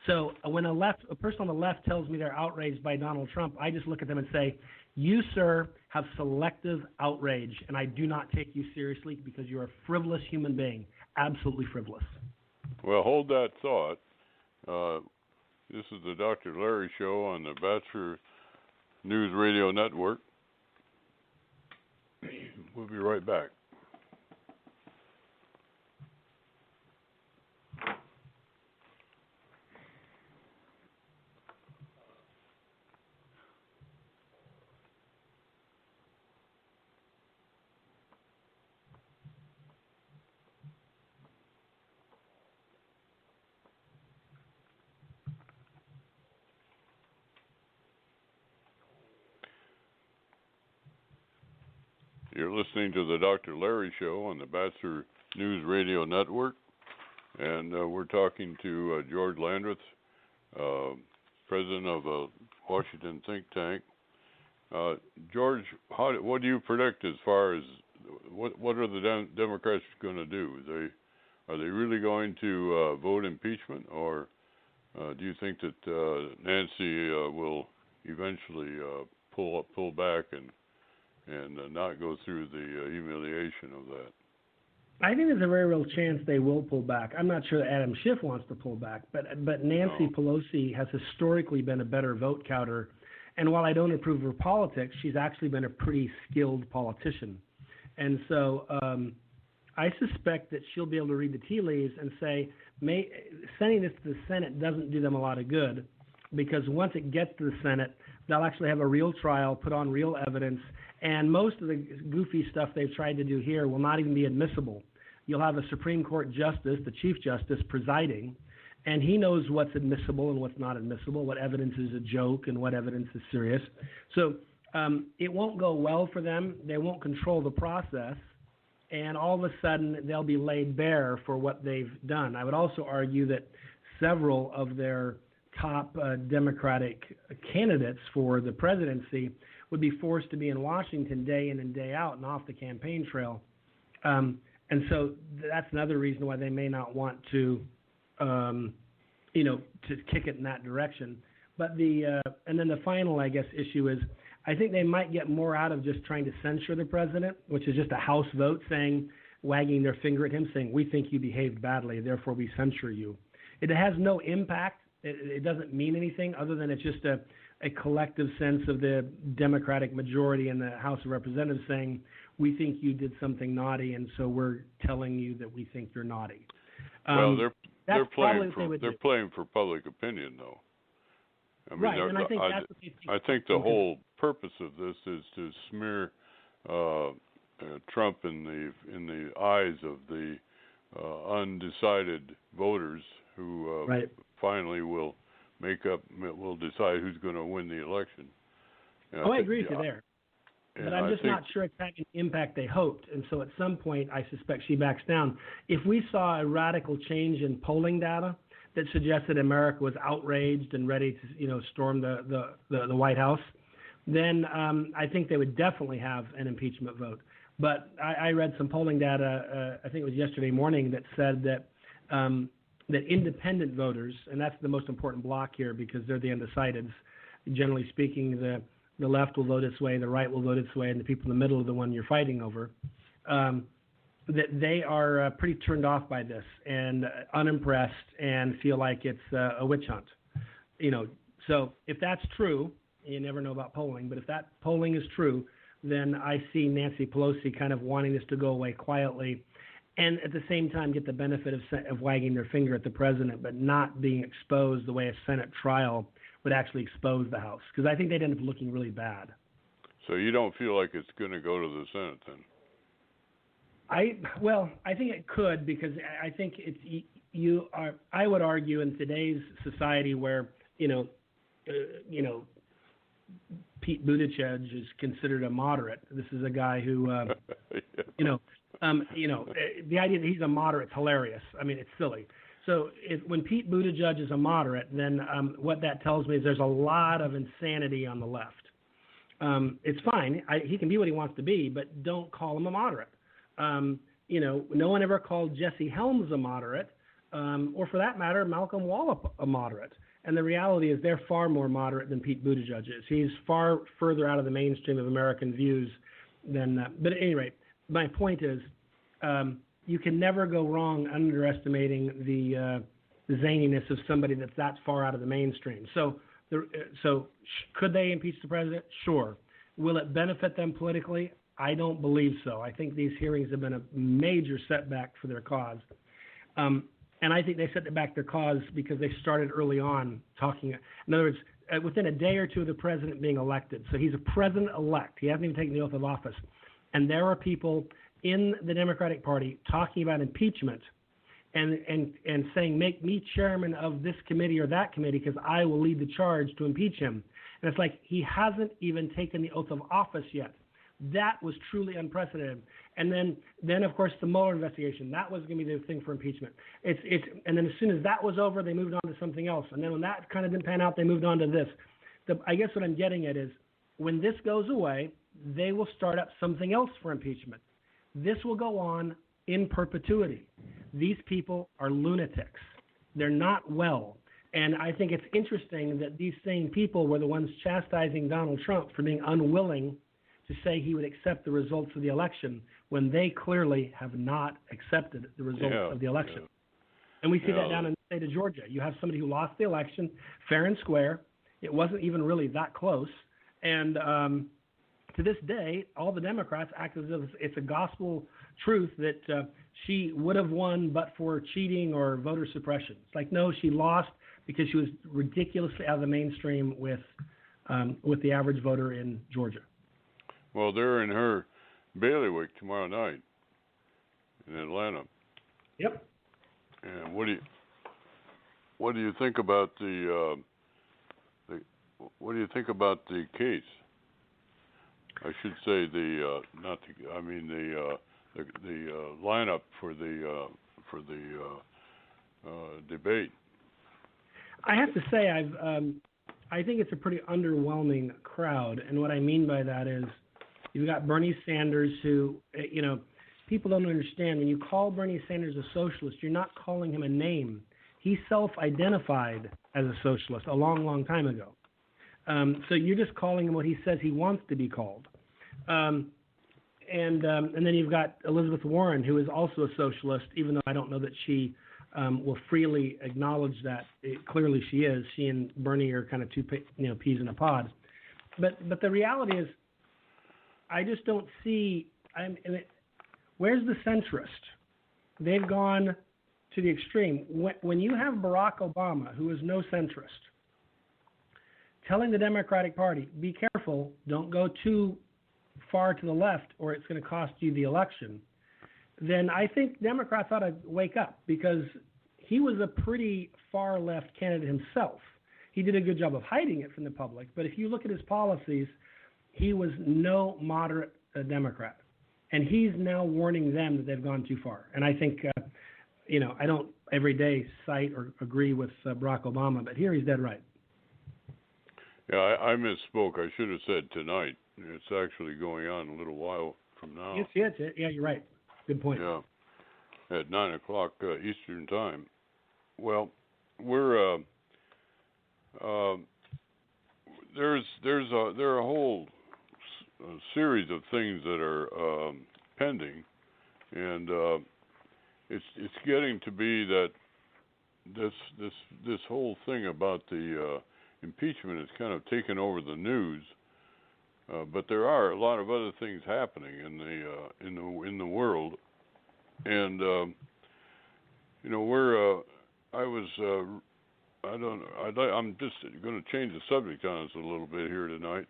So when a person on the left tells me they're outraged by Donald Trump, I just look at them and say, you, sir, have selective outrage, and I do not take you seriously because you're a frivolous human being, absolutely frivolous. Well, hold that thought. This is the Dr. Larry Show on the Bachelor News Radio Network. We'll be right back. You're listening to the Dr. Larry Show on the Bachelor News Radio Network, and we're talking to George Landreth, president of a Washington think tank. George, what do you predict as far as what are the Democrats going to do? Are they really going to vote impeachment, or do you think that Nancy will eventually pull back and not go through the humiliation of that? I think there's a very real chance they will pull back. I'm not sure that Adam Schiff wants to pull back, but Nancy Pelosi has historically been a better vote counter. And while I don't approve of her politics, she's actually been a pretty skilled politician. And so I suspect that she'll be able to read the tea leaves and say, sending this to the Senate doesn't do them a lot of good, because once it gets to the Senate, they'll actually have a real trial, put on real evidence, and most of the goofy stuff they've tried to do here will not even be admissible. You'll have a Supreme Court justice, the Chief Justice, presiding, and he knows what's admissible and what's not admissible, what evidence is a joke and what evidence is serious. So it won't go well for them. They won't control the process, and all of a sudden they'll be laid bare for what they've done. I would also argue that several of their top Democratic candidates for the presidency would be forced to be in Washington day in and day out and off the campaign trail. And so that's another reason why they may not want to, to kick it in that direction. But and then the final, I guess, issue is I think they might get more out of just trying to censure the president, which is just a House vote wagging their finger at him, saying, we think you behaved badly, therefore we censure you. It has no impact. It doesn't mean anything other than it's just a collective sense of the Democratic majority in the House of Representatives saying, we think you did something naughty, and so we're telling you that we think you're naughty. Well, they're playing for public opinion, though. I mean, right, and I think that's what they think. I think the whole purpose of this is to smear Trump in the eyes of the undecided voters who finally will decide who's going to win the election. I agree with you there. But I'm just not sure it's having the impact they hoped. And so at some point, I suspect she backs down. If we saw a radical change in polling data that suggested America was outraged and ready to, storm the White House, then I think they would definitely have an impeachment vote. But I read some polling data, I think it was yesterday morning, that said that that independent voters, and that's the most important block here because they're the undecideds. Generally speaking, the left will vote its way, the right will vote its way, and the people in the middle are the one you're fighting over. That they are pretty turned off by this and unimpressed and feel like it's a witch hunt. So if that's true, you never know about polling, but if that polling is true, then I see Nancy Pelosi kind of wanting this to go away quietly and at the same time get the benefit of wagging their finger at the president, but not being exposed the way a Senate trial would actually expose the House, because I think they'd end up looking really bad. So you don't feel like it's going to go to the Senate then? I think it could, because I think I would argue in today's society where Pete Buttigieg is considered a moderate. This is a guy who the idea that he's a moderate is hilarious. I mean, it's silly. So when Pete Buttigieg is a moderate, then what that tells me is there's a lot of insanity on the left. It's fine. He can be what he wants to be, but don't call him a moderate. No one ever called Jesse Helms a moderate, or for that matter, Malcolm Wallop a moderate. And the reality is they're far more moderate than Pete Buttigieg is. He's far further out of the mainstream of American views than but at any rate, my point is you can never go wrong underestimating the zaniness of somebody that's that far out of the mainstream. So could they impeach the president? Sure. Will it benefit them politically? I don't believe so. I think these hearings have been a major setback for their cause. And I think they set back their cause because they started early on talking. In other words, within a day or two of the president being elected. So he's a president-elect. He hasn't even taken the oath of office. And there are people in the Democratic Party talking about impeachment and saying, make me chairman of this committee or that committee because I will lead the charge to impeach him. And it's like he hasn't even taken the oath of office yet. That was truly unprecedented. And then of course the Mueller investigation, that was going to be the thing for impeachment. And then as soon as that was over, they moved on to something else. And then when that kind of didn't pan out, they moved on to this. I guess what I'm getting at is when this goes away, they will start up something else for impeachment. This will go on in perpetuity. These people are lunatics. They're not well. And I think it's interesting that these same people were the ones chastising Donald Trump for being unwilling to say he would accept the results of the election when they clearly have not accepted the results of the election. And we see that down in the state of Georgia. You have somebody who lost the election fair and square. It wasn't even really that close. And to this day, all the Democrats act as if it's a gospel truth that she would have won but for cheating or voter suppression. It's like, no, she lost because she was ridiculously out of the mainstream with the average voter in Georgia. Well, they're in her bailiwick tomorrow night in Atlanta. Yep. And what do you think about the case? I should say the lineup for the debate. I have to say I think it's a pretty underwhelming crowd, and what I mean by that is you've got Bernie Sanders, who people don't understand. When you call Bernie Sanders a socialist, you're not calling him a name. He self-identified as a socialist a long, long time ago. So you're just calling him what he says he wants to be called. And then you've got Elizabeth Warren, who is also a socialist, even though I don't know that she will freely acknowledge that. Clearly she is. She and Bernie are kind of two peas in a pod. But the reality is, I just don't see. Where's the centrist? They've gone to the extreme. When you have Barack Obama, who is no centrist, telling the Democratic Party, be careful, don't go too far to the left or it's going to cost you the election, then I think Democrats ought to wake up, because he was a pretty far left candidate himself. He did a good job of hiding it from the public, but if you look at his policies, he was no moderate Democrat. And he's now warning them that they've gone too far. And I think, I don't every day cite or agree with Barack Obama, but here he's dead right. Yeah, I misspoke. I should have said tonight. It's actually going on a little while from now. Yes, yeah, you're right. Good point. Yeah, at 9 o'clock Eastern time. Well, we're there are a whole series of things that are pending, and it's getting to be that this whole thing about the impeachment has kind of taken over the news. But there are a lot of other things happening in the world, and I'm just going to change the subject on us a little bit here tonight.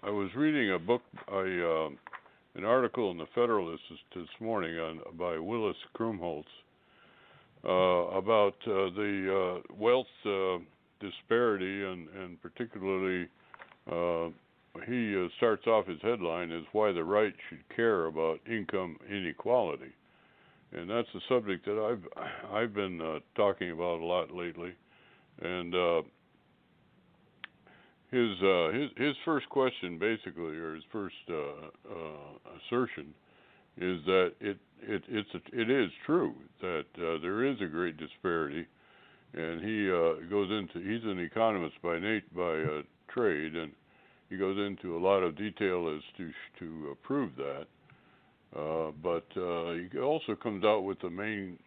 I was reading a book, an article in the Federalist this morning by Willis Krumholtz about the wealth disparity and particularly. He starts off his headline as why the right should care about income inequality, and that's a subject that I've been talking about a lot lately. And his first question, basically, or his first assertion, is that it is true that there is a great disparity, and he goes into, he's an economist by trade, and he goes into a lot of detail as to prove that. But he also comes out with the main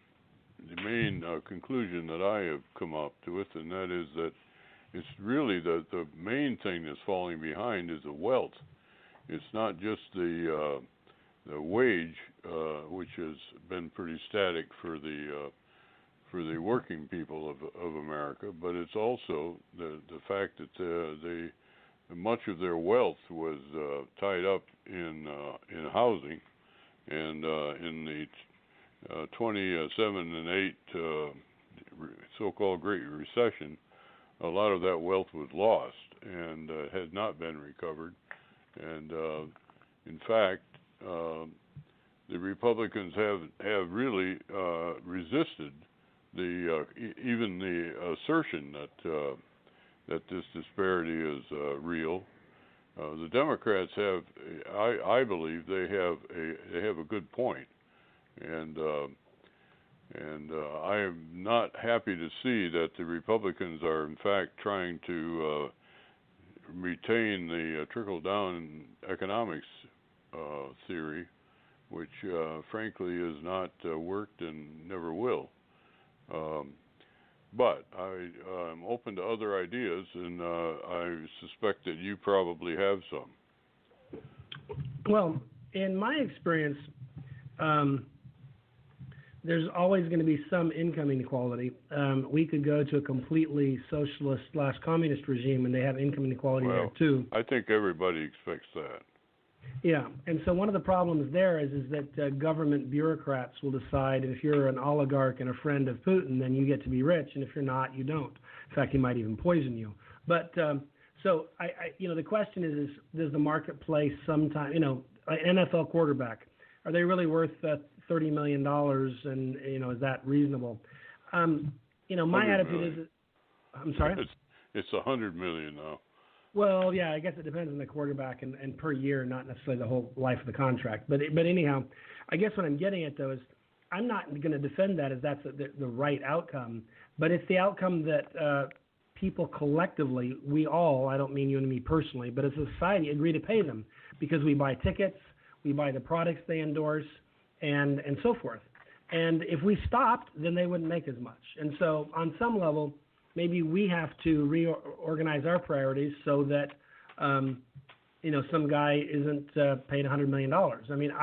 conclusion that I have come up with, and that is that it's really the main thing that's falling behind is the wealth. It's not just the wage, which has been pretty static for the working people of America, but it's also the fact that much of their wealth was tied up in housing, and in the 27 and 8 so-called Great Recession, a lot of that wealth was lost and had not been recovered, And in fact, the Republicans have really resisted even the assertion that this disparity is real. The Democrats have, I believe, they have a good point, and I am not happy to see that the Republicans are in fact trying to retain the trickle-down economics theory, which frankly has not worked and never will. But I'm open to other ideas, and I suspect that you probably have some. Well, in my experience, there's always going to be some income inequality. We could go to a completely socialist/communist regime, and they have income inequality there too. I think everybody expects that. Yeah, and so one of the problems there is that government bureaucrats will decide if you're an oligarch and a friend of Putin, then you get to be rich, and if you're not, you don't. In fact, he might even poison you. But so the question is does the marketplace sometime, an NFL quarterback, are they really worth $30 million, and is that reasonable? My attitude is, I'm sorry. It's $100 million now. Well, yeah, I guess it depends on the quarterback and per year, not necessarily the whole life of the contract. But anyhow, I guess what I'm getting at, though, is I'm not going to defend that as that's the right outcome. But it's the outcome that people collectively, we all, I don't mean you and me personally, but as a society, agree to pay them because we buy tickets, we buy the products they endorse, and so forth. And if we stopped, then they wouldn't make as much. And so on some level, maybe we have to reorganize our priorities so that, some guy isn't paid $100 million. I mean,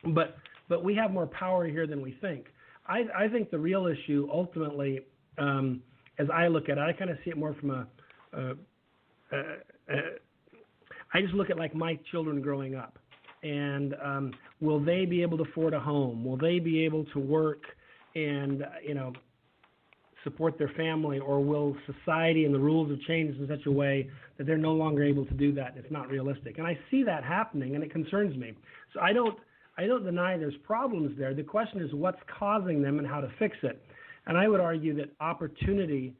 but we have more power here than we think. I think the real issue ultimately, as I look at it, I kind of see it more from I just look at like my children growing up. And will they be able to afford a home? Will they be able to work and, support their family, or will society and the rules have changed in such a way that they're no longer able to do that? It's not realistic. And I see that happening, and it concerns me. So I don't deny there's problems there. The question is what's causing them and how to fix it. And I would argue that opportunity,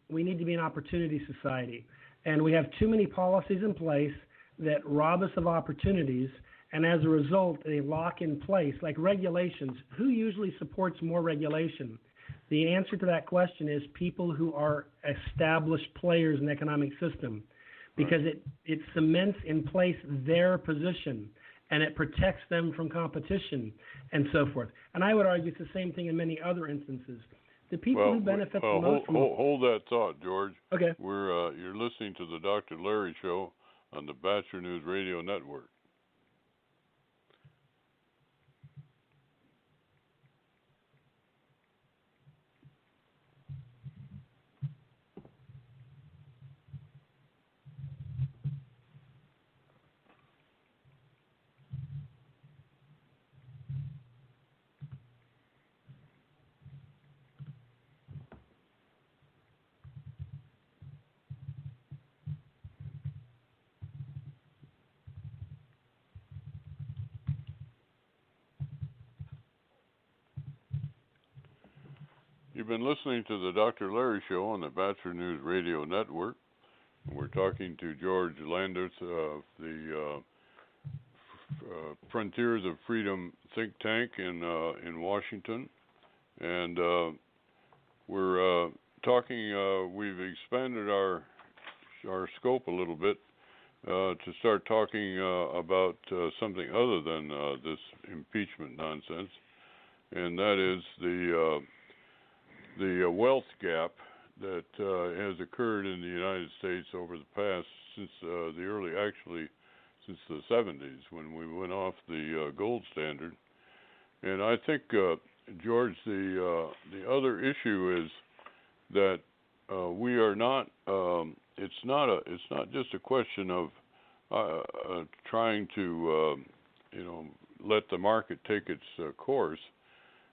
we need to be an opportunity society. And we have too many policies in place that rob us of opportunities, and as a result, they lock in place, like regulations. Who usually supports more regulation? The answer to that question is people who are established players in the economic system, because it cements in place their position, and it protects them from competition and so forth. And I would argue it's the same thing in many other instances. The people who benefit the most from... Hold that thought, George. Okay. You're listening to the Dr. Larry Show on the Bachelor News Radio Network. You've been listening to the Dr. Larry Show on the Bachelor News Radio Network. We're talking to George Landers of the Frontiers of Freedom think tank in Washington, and we're talking. We've expanded our scope a little bit to start talking about something other than this impeachment nonsense, and that is the wealth gap that has occurred in the United States over the past since since the 70s when we went off the gold standard. And I think, George, the other issue is that we are not. It's not just a question of trying to let the market take its course,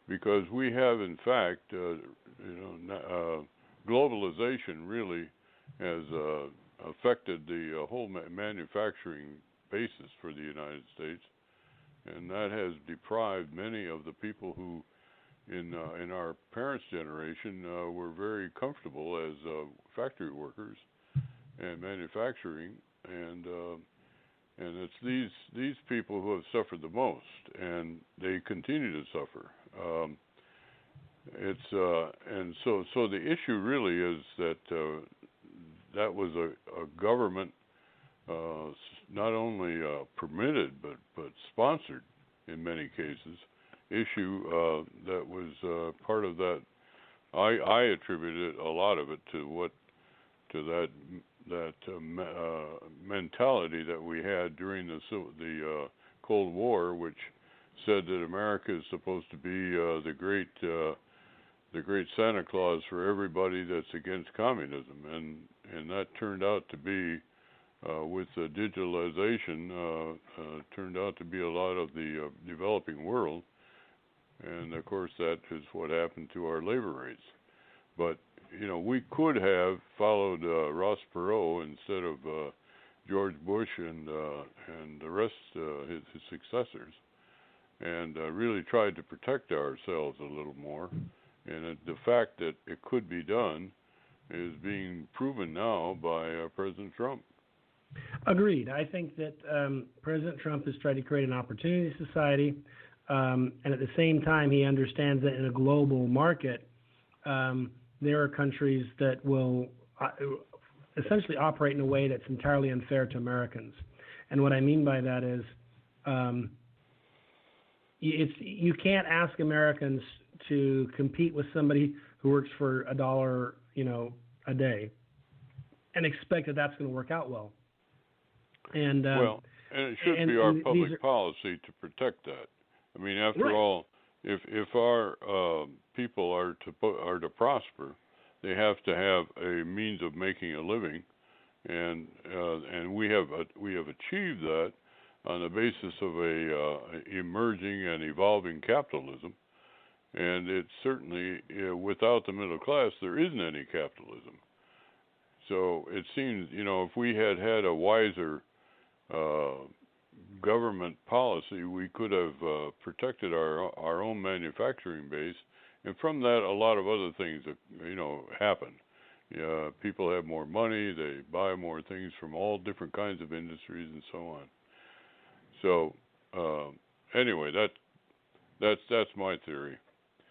because we have in fact globalization really has affected the whole manufacturing basis for the United States, and that has deprived many of the people who, in our parents' generation, were very comfortable as factory workers and manufacturing, and it's these people who have suffered the most, and they continue to suffer. And so the issue really is that that was a government not only permitted but sponsored in many cases issue that was part of that. I attributed a lot of it to that mentality that we had during the Cold War, which said that America is supposed to be the great Santa Claus for everybody that's against communism, and that turned out to be, with the digitalization, turned out to be a lot of the developing world, and of course that is what happened to our labor rates. But we could have followed Ross Perot instead of George Bush and the rest, his successors, and really tried to protect ourselves a little more. And the fact that it could be done is being proven now by President Trump. Agreed. I think that President Trump has tried to create an opportunity society, and at the same time, he understands that in a global market, there are countries that will essentially operate in a way that's entirely unfair to Americans. And what I mean by that is, you can't ask Americans to compete with somebody who works for $1, a day, and expect that that's going to work out well. And and it should be our public policy to protect that. I mean, after all, if our people are to prosper, they have to have a means of making a living, and we have achieved that on the basis of a emerging and evolving capitalism. And it's certainly, without the middle class, there isn't any capitalism. So it seems, if we had a wiser government policy, we could have protected our own manufacturing base, and from that, a lot of other things happen. People have more money; they buy more things from all different kinds of industries, and so on. So anyway, that's my theory.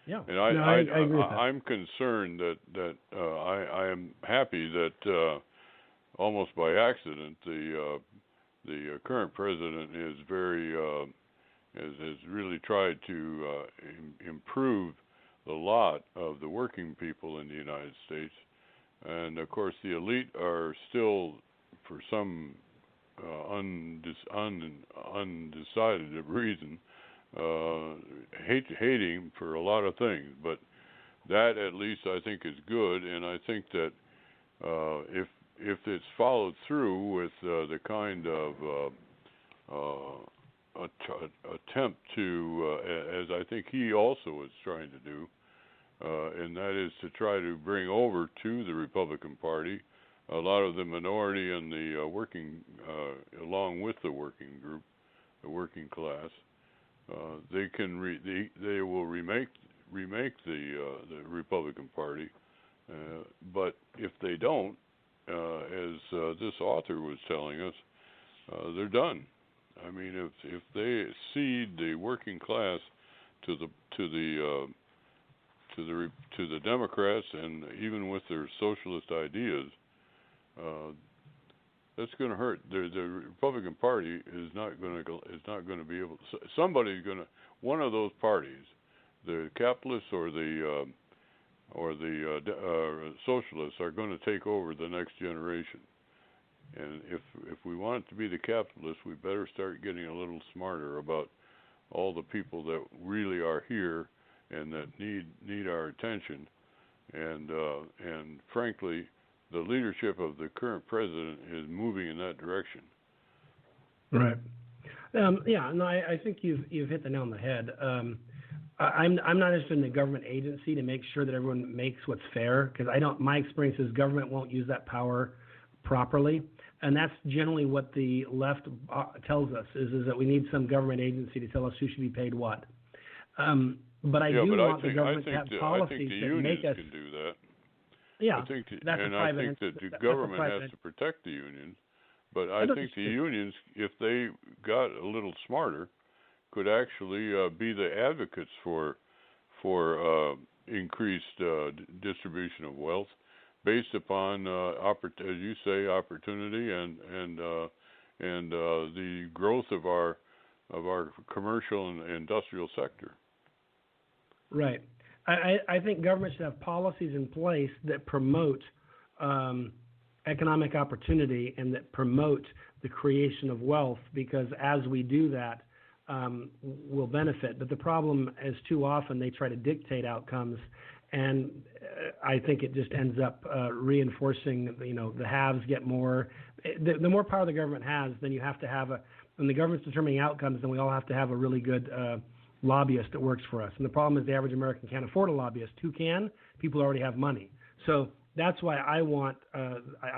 Yeah, and I agree with that. I'm concerned that I am happy that almost by accident the current president is has really tried to improve the lot of the working people in the United States, and of course the elite are still, for some undecided reason, hating for a lot of things, but that at least I think is good, and I think that if it's followed through with the kind of attempt to, as I think he also is trying to do, and that is to try to bring over to the Republican Party a lot of the minority and the working, along with the working group, the working class. They will remake the Republican Party, but if they don't, as this author was telling us, they're done. I mean, if they cede the working class to the Democrats, and even with their socialist ideas, that's going to hurt. The Republican Party is not going to be able. Somebody's going to. One of those parties, the capitalists or the socialists, are going to take over the next generation. And if we want it to be the capitalists, we better start getting a little smarter about all the people that really are here and that need our attention. And frankly, the leadership of the current president is moving in that direction. Right. Yeah. No, I think you've hit the nail on the head. I'm not interested in a government agency to make sure that everyone makes what's fair, because my experience is government won't use that power properly. And that's generally what the left tells us, is that we need some government agency to tell us who should be paid what. But I do want the government to have policies that make us... can do that. Yeah, I think that's and a I private think that the government has to protect the unions. But I think the unions, if they got a little smarter, could actually be the advocates for increased distribution of wealth, based upon as you say, opportunity and the growth of our commercial and industrial sector. Right. I think government should have policies in place that promote economic opportunity and that promote the creation of wealth, because as we do that, we'll benefit. But the problem is too often they try to dictate outcomes, and I think it just ends up reinforcing, the haves get more. The more power the government has, then you have to have when the government's determining outcomes, then we all have to have a really good lobbyist that works for us. And the problem is the average American can't afford a lobbyist. Who can? People already have money. So that's why I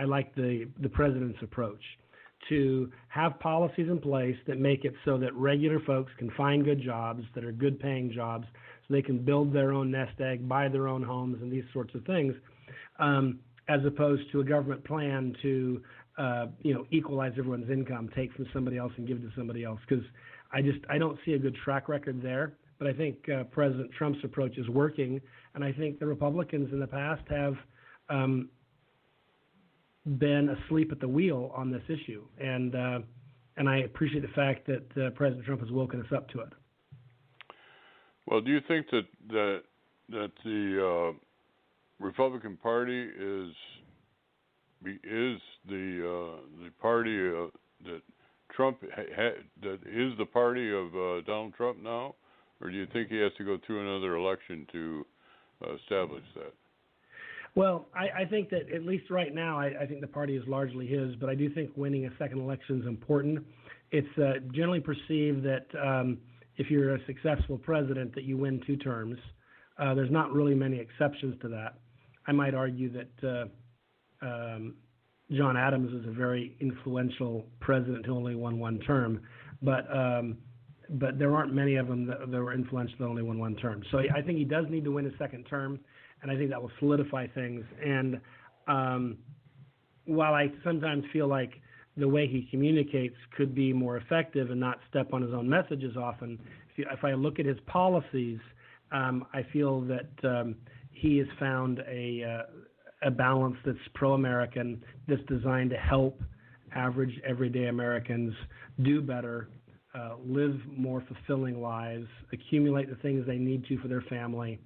like the president's approach, to have policies in place that make it so that regular folks can find good jobs that are good paying jobs, so they can build their own nest egg, buy their own homes and these sorts of things, as opposed to a government plan to equalize everyone's income, take from somebody else and give to somebody else. Because I don't see a good track record there. But I think President Trump's approach is working, and I think the Republicans in the past have been asleep at the wheel on this issue, and I appreciate the fact that President Trump has woken us up to it. Well, do you think that the Republican Party is the party that Trump that is the party of Donald Trump now, or do you think he has to go through another election to establish that? Well, I think that at least right now, I think the party is largely his, but I do think winning a second election is important. It's generally perceived that if you're a successful president, that you win 2 terms. There's not really many exceptions to that. I might argue that John Adams is a very influential president who only won 1 term, but there aren't many of them that were influential that only won 1 term. So I think he does need to win a second term, and I think that will solidify things. And while I sometimes feel like the way he communicates could be more effective and not step on his own messages often, if I look at his policies, I feel that he has found a balance that's pro-American, that's designed to help average, everyday Americans do better, live more fulfilling lives, accumulate the things they need to for their family,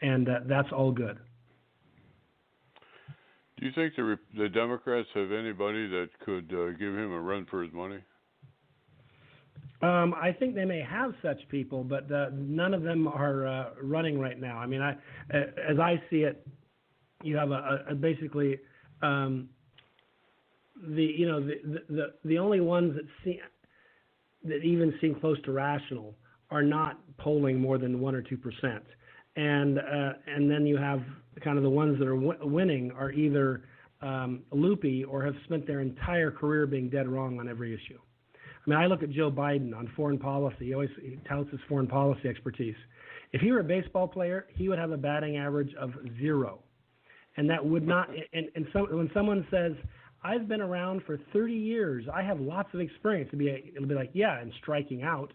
and that's all good. Do you think the Democrats have anybody that could give him a run for his money? I think they may have such people, but none of them are running right now. I mean, as I see it, you have basically the only ones that even seem close to rational are not polling more than 1 or 2%, and then you have kind of the ones that are winning are either loopy or have spent their entire career being dead wrong on every issue. I mean, I look at Joe Biden on foreign policy. He touts his foreign policy expertise. If he were a baseball player, he would have a batting average of 0. And that would not, when someone says, I've been around for 30 years, I have lots of experience, it'll be like, yeah, and striking out.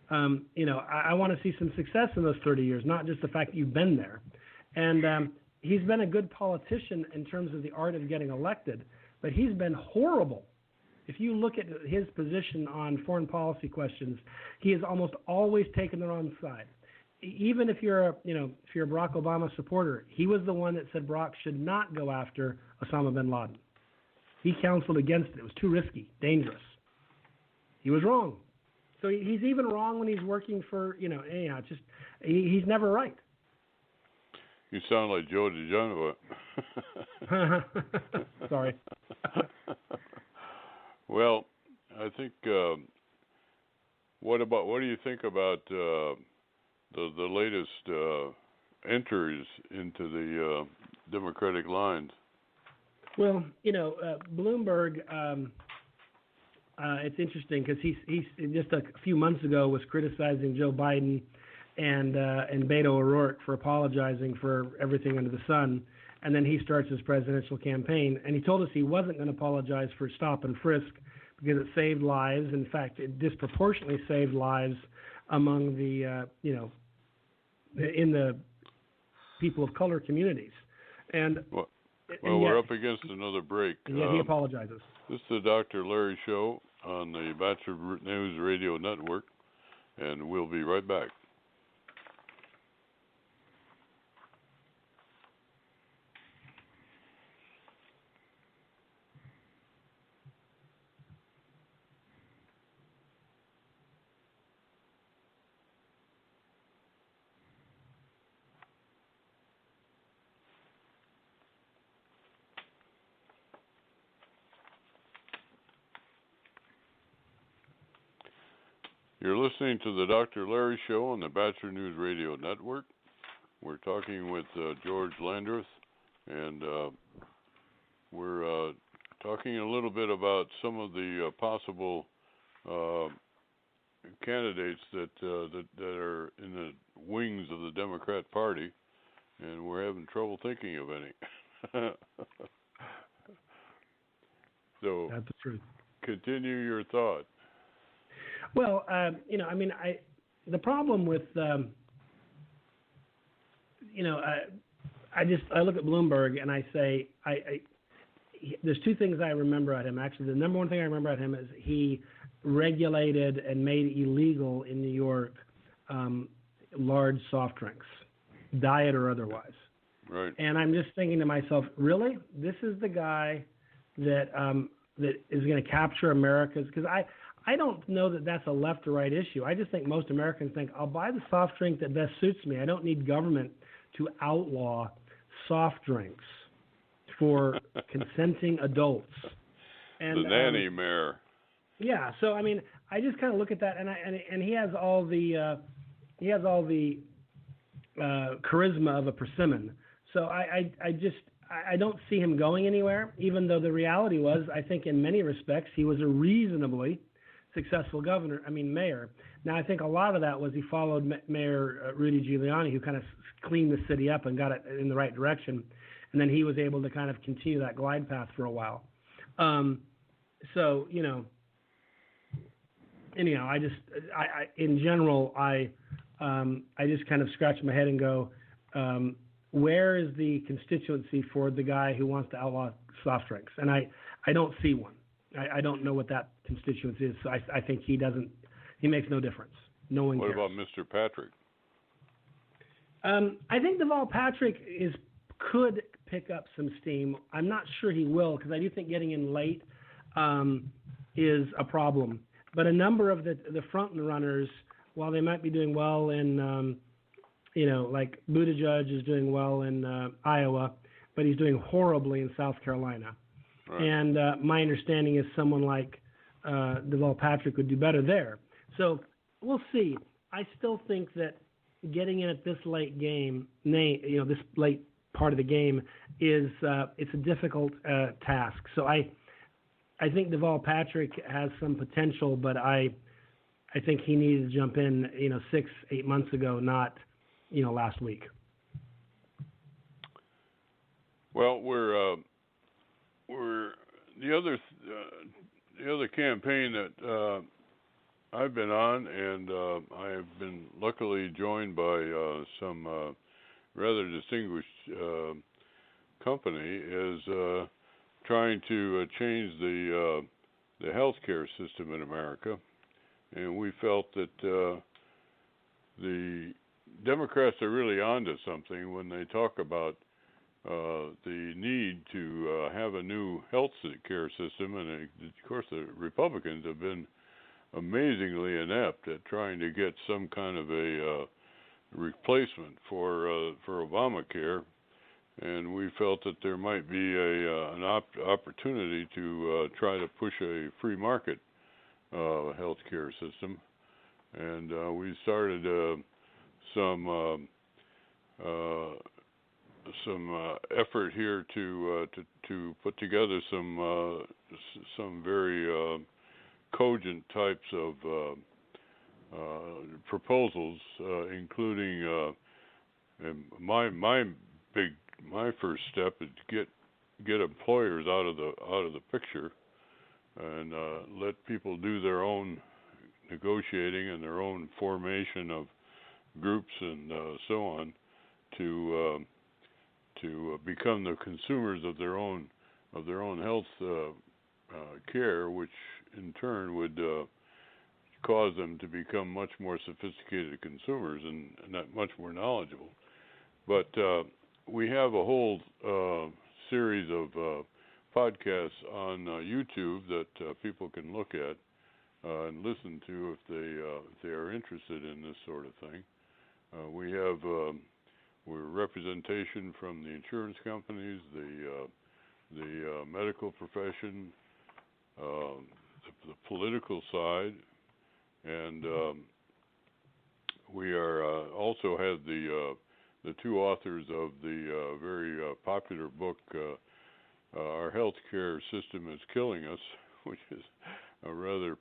I want to see some success in those 30 years, not just the fact that you've been there. And he's been a good politician in terms of the art of getting elected, but he's been horrible. If you look at his position on foreign policy questions, he has almost always taken the wrong side. Even if you're a Barack Obama supporter, he was the one that said Barack should not go after Osama bin Laden. He counseled against it. It was too risky, dangerous. He was wrong. So he's even wrong when he's working for, he's never right. You sound like Joe DeGeneres. Sorry. Well, I think, what do you think about the latest entries into the Democratic lines? Well, Bloomberg. It's interesting because he's just a few months ago was criticizing Joe Biden and Beto O'Rourke for apologizing for everything under the sun, and then he starts his presidential campaign, and he told us he wasn't going to apologize for stop and frisk because it saved lives. In fact, it disproportionately saved lives among the in the people of color communities. And well, we're up against another break. Yeah, he apologizes. This is the Dr. Larry Show on the Bachelor News Radio Network, and we'll be right back. You're listening to the Dr. Larry Show on the Bachelor News Radio Network. We're talking with George Landreth, and we're talking a little bit about some of the possible candidates that are in the wings of the Democrat Party, and we're having trouble thinking of any. So, that's the truth. Continue your thought. Well, the problem with, I look at Bloomberg and I say, there's two things I remember about him. Actually, the number one thing I remember about him is he regulated and made illegal in New York large soft drinks, diet or otherwise. Right. And I'm just thinking to myself, really, this is the guy that is going to capture America's, because I don't know that that's a left or right issue. I just think most Americans think, I'll buy the soft drink that best suits me. I don't need government to outlaw soft drinks for consenting adults. And, the nanny mare. Yeah, so I just kind of look at that, and he has all the charisma of a persimmon. So I don't see him going anywhere. Even though the reality was, I think in many respects he was a reasonably successful mayor. Now, I think a lot of that was he followed Mayor Rudy Giuliani, who kind of cleaned the city up and got it in the right direction, and then he was able to kind of continue that glide path for a while. Anyhow, in general, I just kind of scratch my head and go, where is the constituency for the guy who wants to outlaw soft drinks? And I don't see one. I don't know what that constituency is. So I think he makes no difference. No one cares. What about Mr. Patrick? I think Deval Patrick could pick up some steam. I'm not sure he will, because I do think getting in late is a problem. But a number of the front runners, while they might be doing well in, like Buttigieg is doing well in Iowa, but he's doing horribly in South Carolina. Right. And my understanding is someone like Deval Patrick would do better there. So we'll see. I still think that getting in at this late game, this late part of the game, is it's a difficult task. So I think Deval Patrick has some potential, but I think he needed to jump in, 6-8 months ago, not, last week. Well, we're the other campaign that I've been on, and I have been luckily joined by some rather distinguished company, is trying to change the healthcare system in America, and we felt that the Democrats are really onto something when they talk about the need to have a new health care system, and of course the Republicans have been amazingly inept at trying to get some kind of a replacement for Obamacare, and we felt that there might be an opportunity to try to push a free market health care system, and we started some effort here to put together some very cogent types of proposals, including my first step is to get employers out of the picture and let people do their own negotiating and their own formation of groups and so on to become the consumers of their own health care, which in turn would cause them to become much more sophisticated consumers and that much more knowledgeable. But we have a whole series of podcasts on YouTube that people can look at and listen to if they are interested in this sort of thing. We have we're representation from the insurance companies, the medical profession, the political side, and we are also have the two authors of the very popular book, Our Healthcare System is Killing Us, which is a rather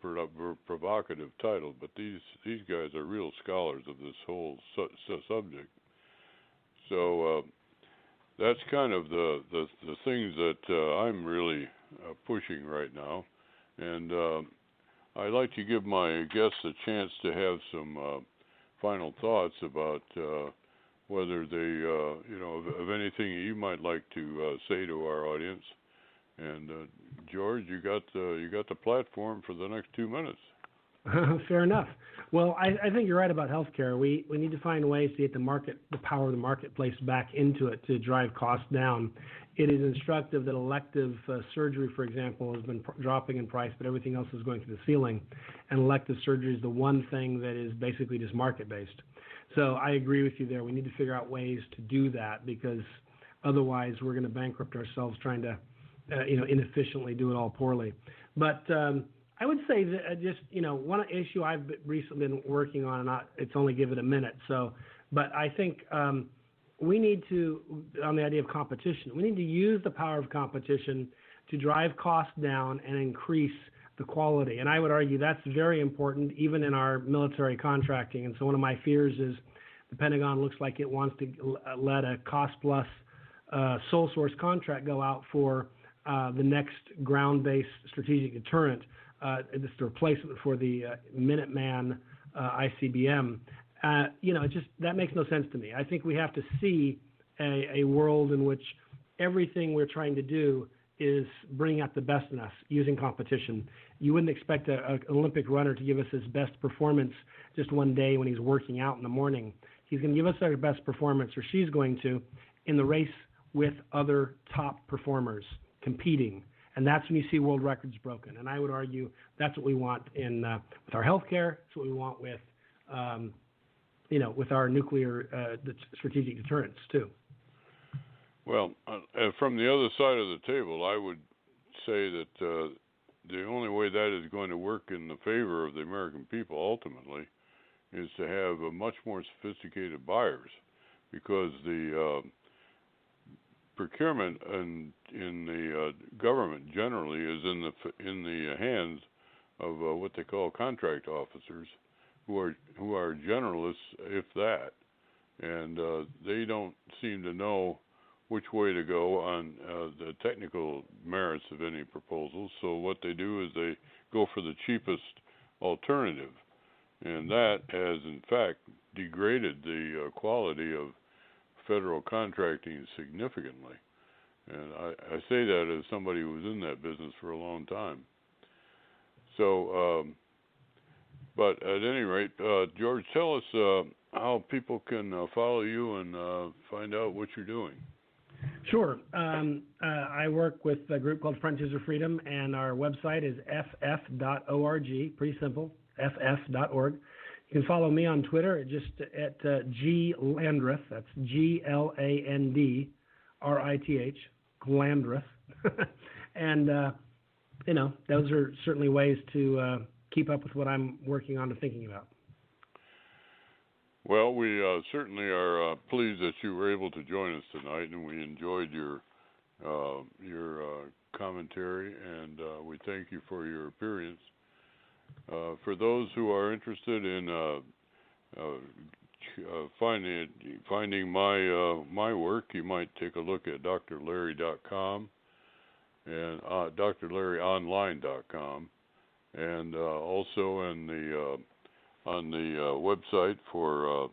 provocative title, but these guys are real scholars of this whole subject. So that's kind of the things that I'm really pushing right now, and I'd like to give my guests a chance to have some final thoughts about whether they, of anything you might like to say to our audience. And George, you got the platform for the next 2 minutes. Fair enough. Well, I think you're right about healthcare. We need to find ways to get the power of the marketplace back into it to drive costs down. It is instructive that elective surgery, for example, has been dropping in price, but everything else is going to the ceiling. And elective surgery is the one thing that is basically just market-based. So I agree with you there. We need to figure out ways to do that, because otherwise we're going to bankrupt ourselves trying to inefficiently do it all poorly. But I would say that just, one issue I've recently been working on, and it's only given a minute, but I think we need to, on the idea of competition, we need to use the power of competition to drive costs down and increase the quality. And I would argue that's very important even in our military contracting. And so one of my fears is the Pentagon looks like it wants to let a cost-plus sole source contract go out for the next ground-based strategic deterrent. It's the replacement for the Minuteman ICBM. That makes no sense to me. I think we have to see a world in which everything we're trying to do is bringing out the best in us using competition. You wouldn't expect an Olympic runner to give us his best performance just one day when he's working out in the morning. He's going to give us our best performance, or she's going to, in the race with other top performers competing. And that's when you see world records broken. And I would argue that's what we want with our healthcare. That's what we want with, with our nuclear strategic deterrence too. Well, from the other side of the table, I would say that the only way that is going to work in the favor of the American people ultimately is to have a much more sophisticated buyers, because the procurement in the government generally is in the hands of what they call contract officers, who are generalists, if that, and they don't seem to know which way to go on the technical merits of any proposals. So what they do is they go for the cheapest alternative, and that has in fact degraded the quality of federal contracting significantly. And I say that as somebody who was in that business for a long time. So, but at any rate, George, tell us how people can follow you and find out what you're doing. Sure. I work with a group called Frontiers of Freedom, and our website is ff.org. Pretty simple, ff.org. You can follow me on Twitter at G Landreth. That's GLANDRITH, Glandreth. And those are certainly ways to keep up with what I'm working on and thinking about. Well, we certainly are pleased that you were able to join us tonight, and we enjoyed your commentary, and we thank you for your appearance. For those who are interested in finding my work, you might take a look at drlarry.com and drlarryonline.com, and also on the website for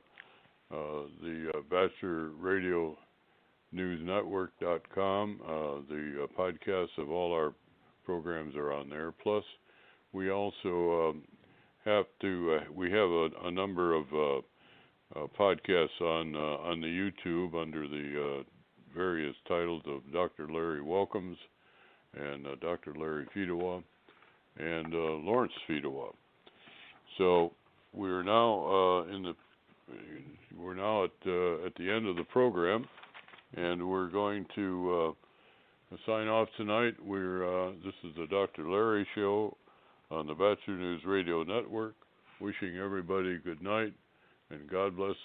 the Bachelor Radio News Network.com. The podcasts of all our programs are on there. Plus, we also have a number of podcasts on the YouTube under the various titles of Dr. Larry Welcomes and Dr. Larry Fedewa and Lawrence Fedewa. So we're now at the end of the program, and we're going to sign off tonight. This is the Dr. Larry Show on the Bachelor News Radio Network. Wishing everybody good night, and God bless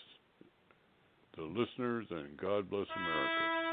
the listeners, and God bless America.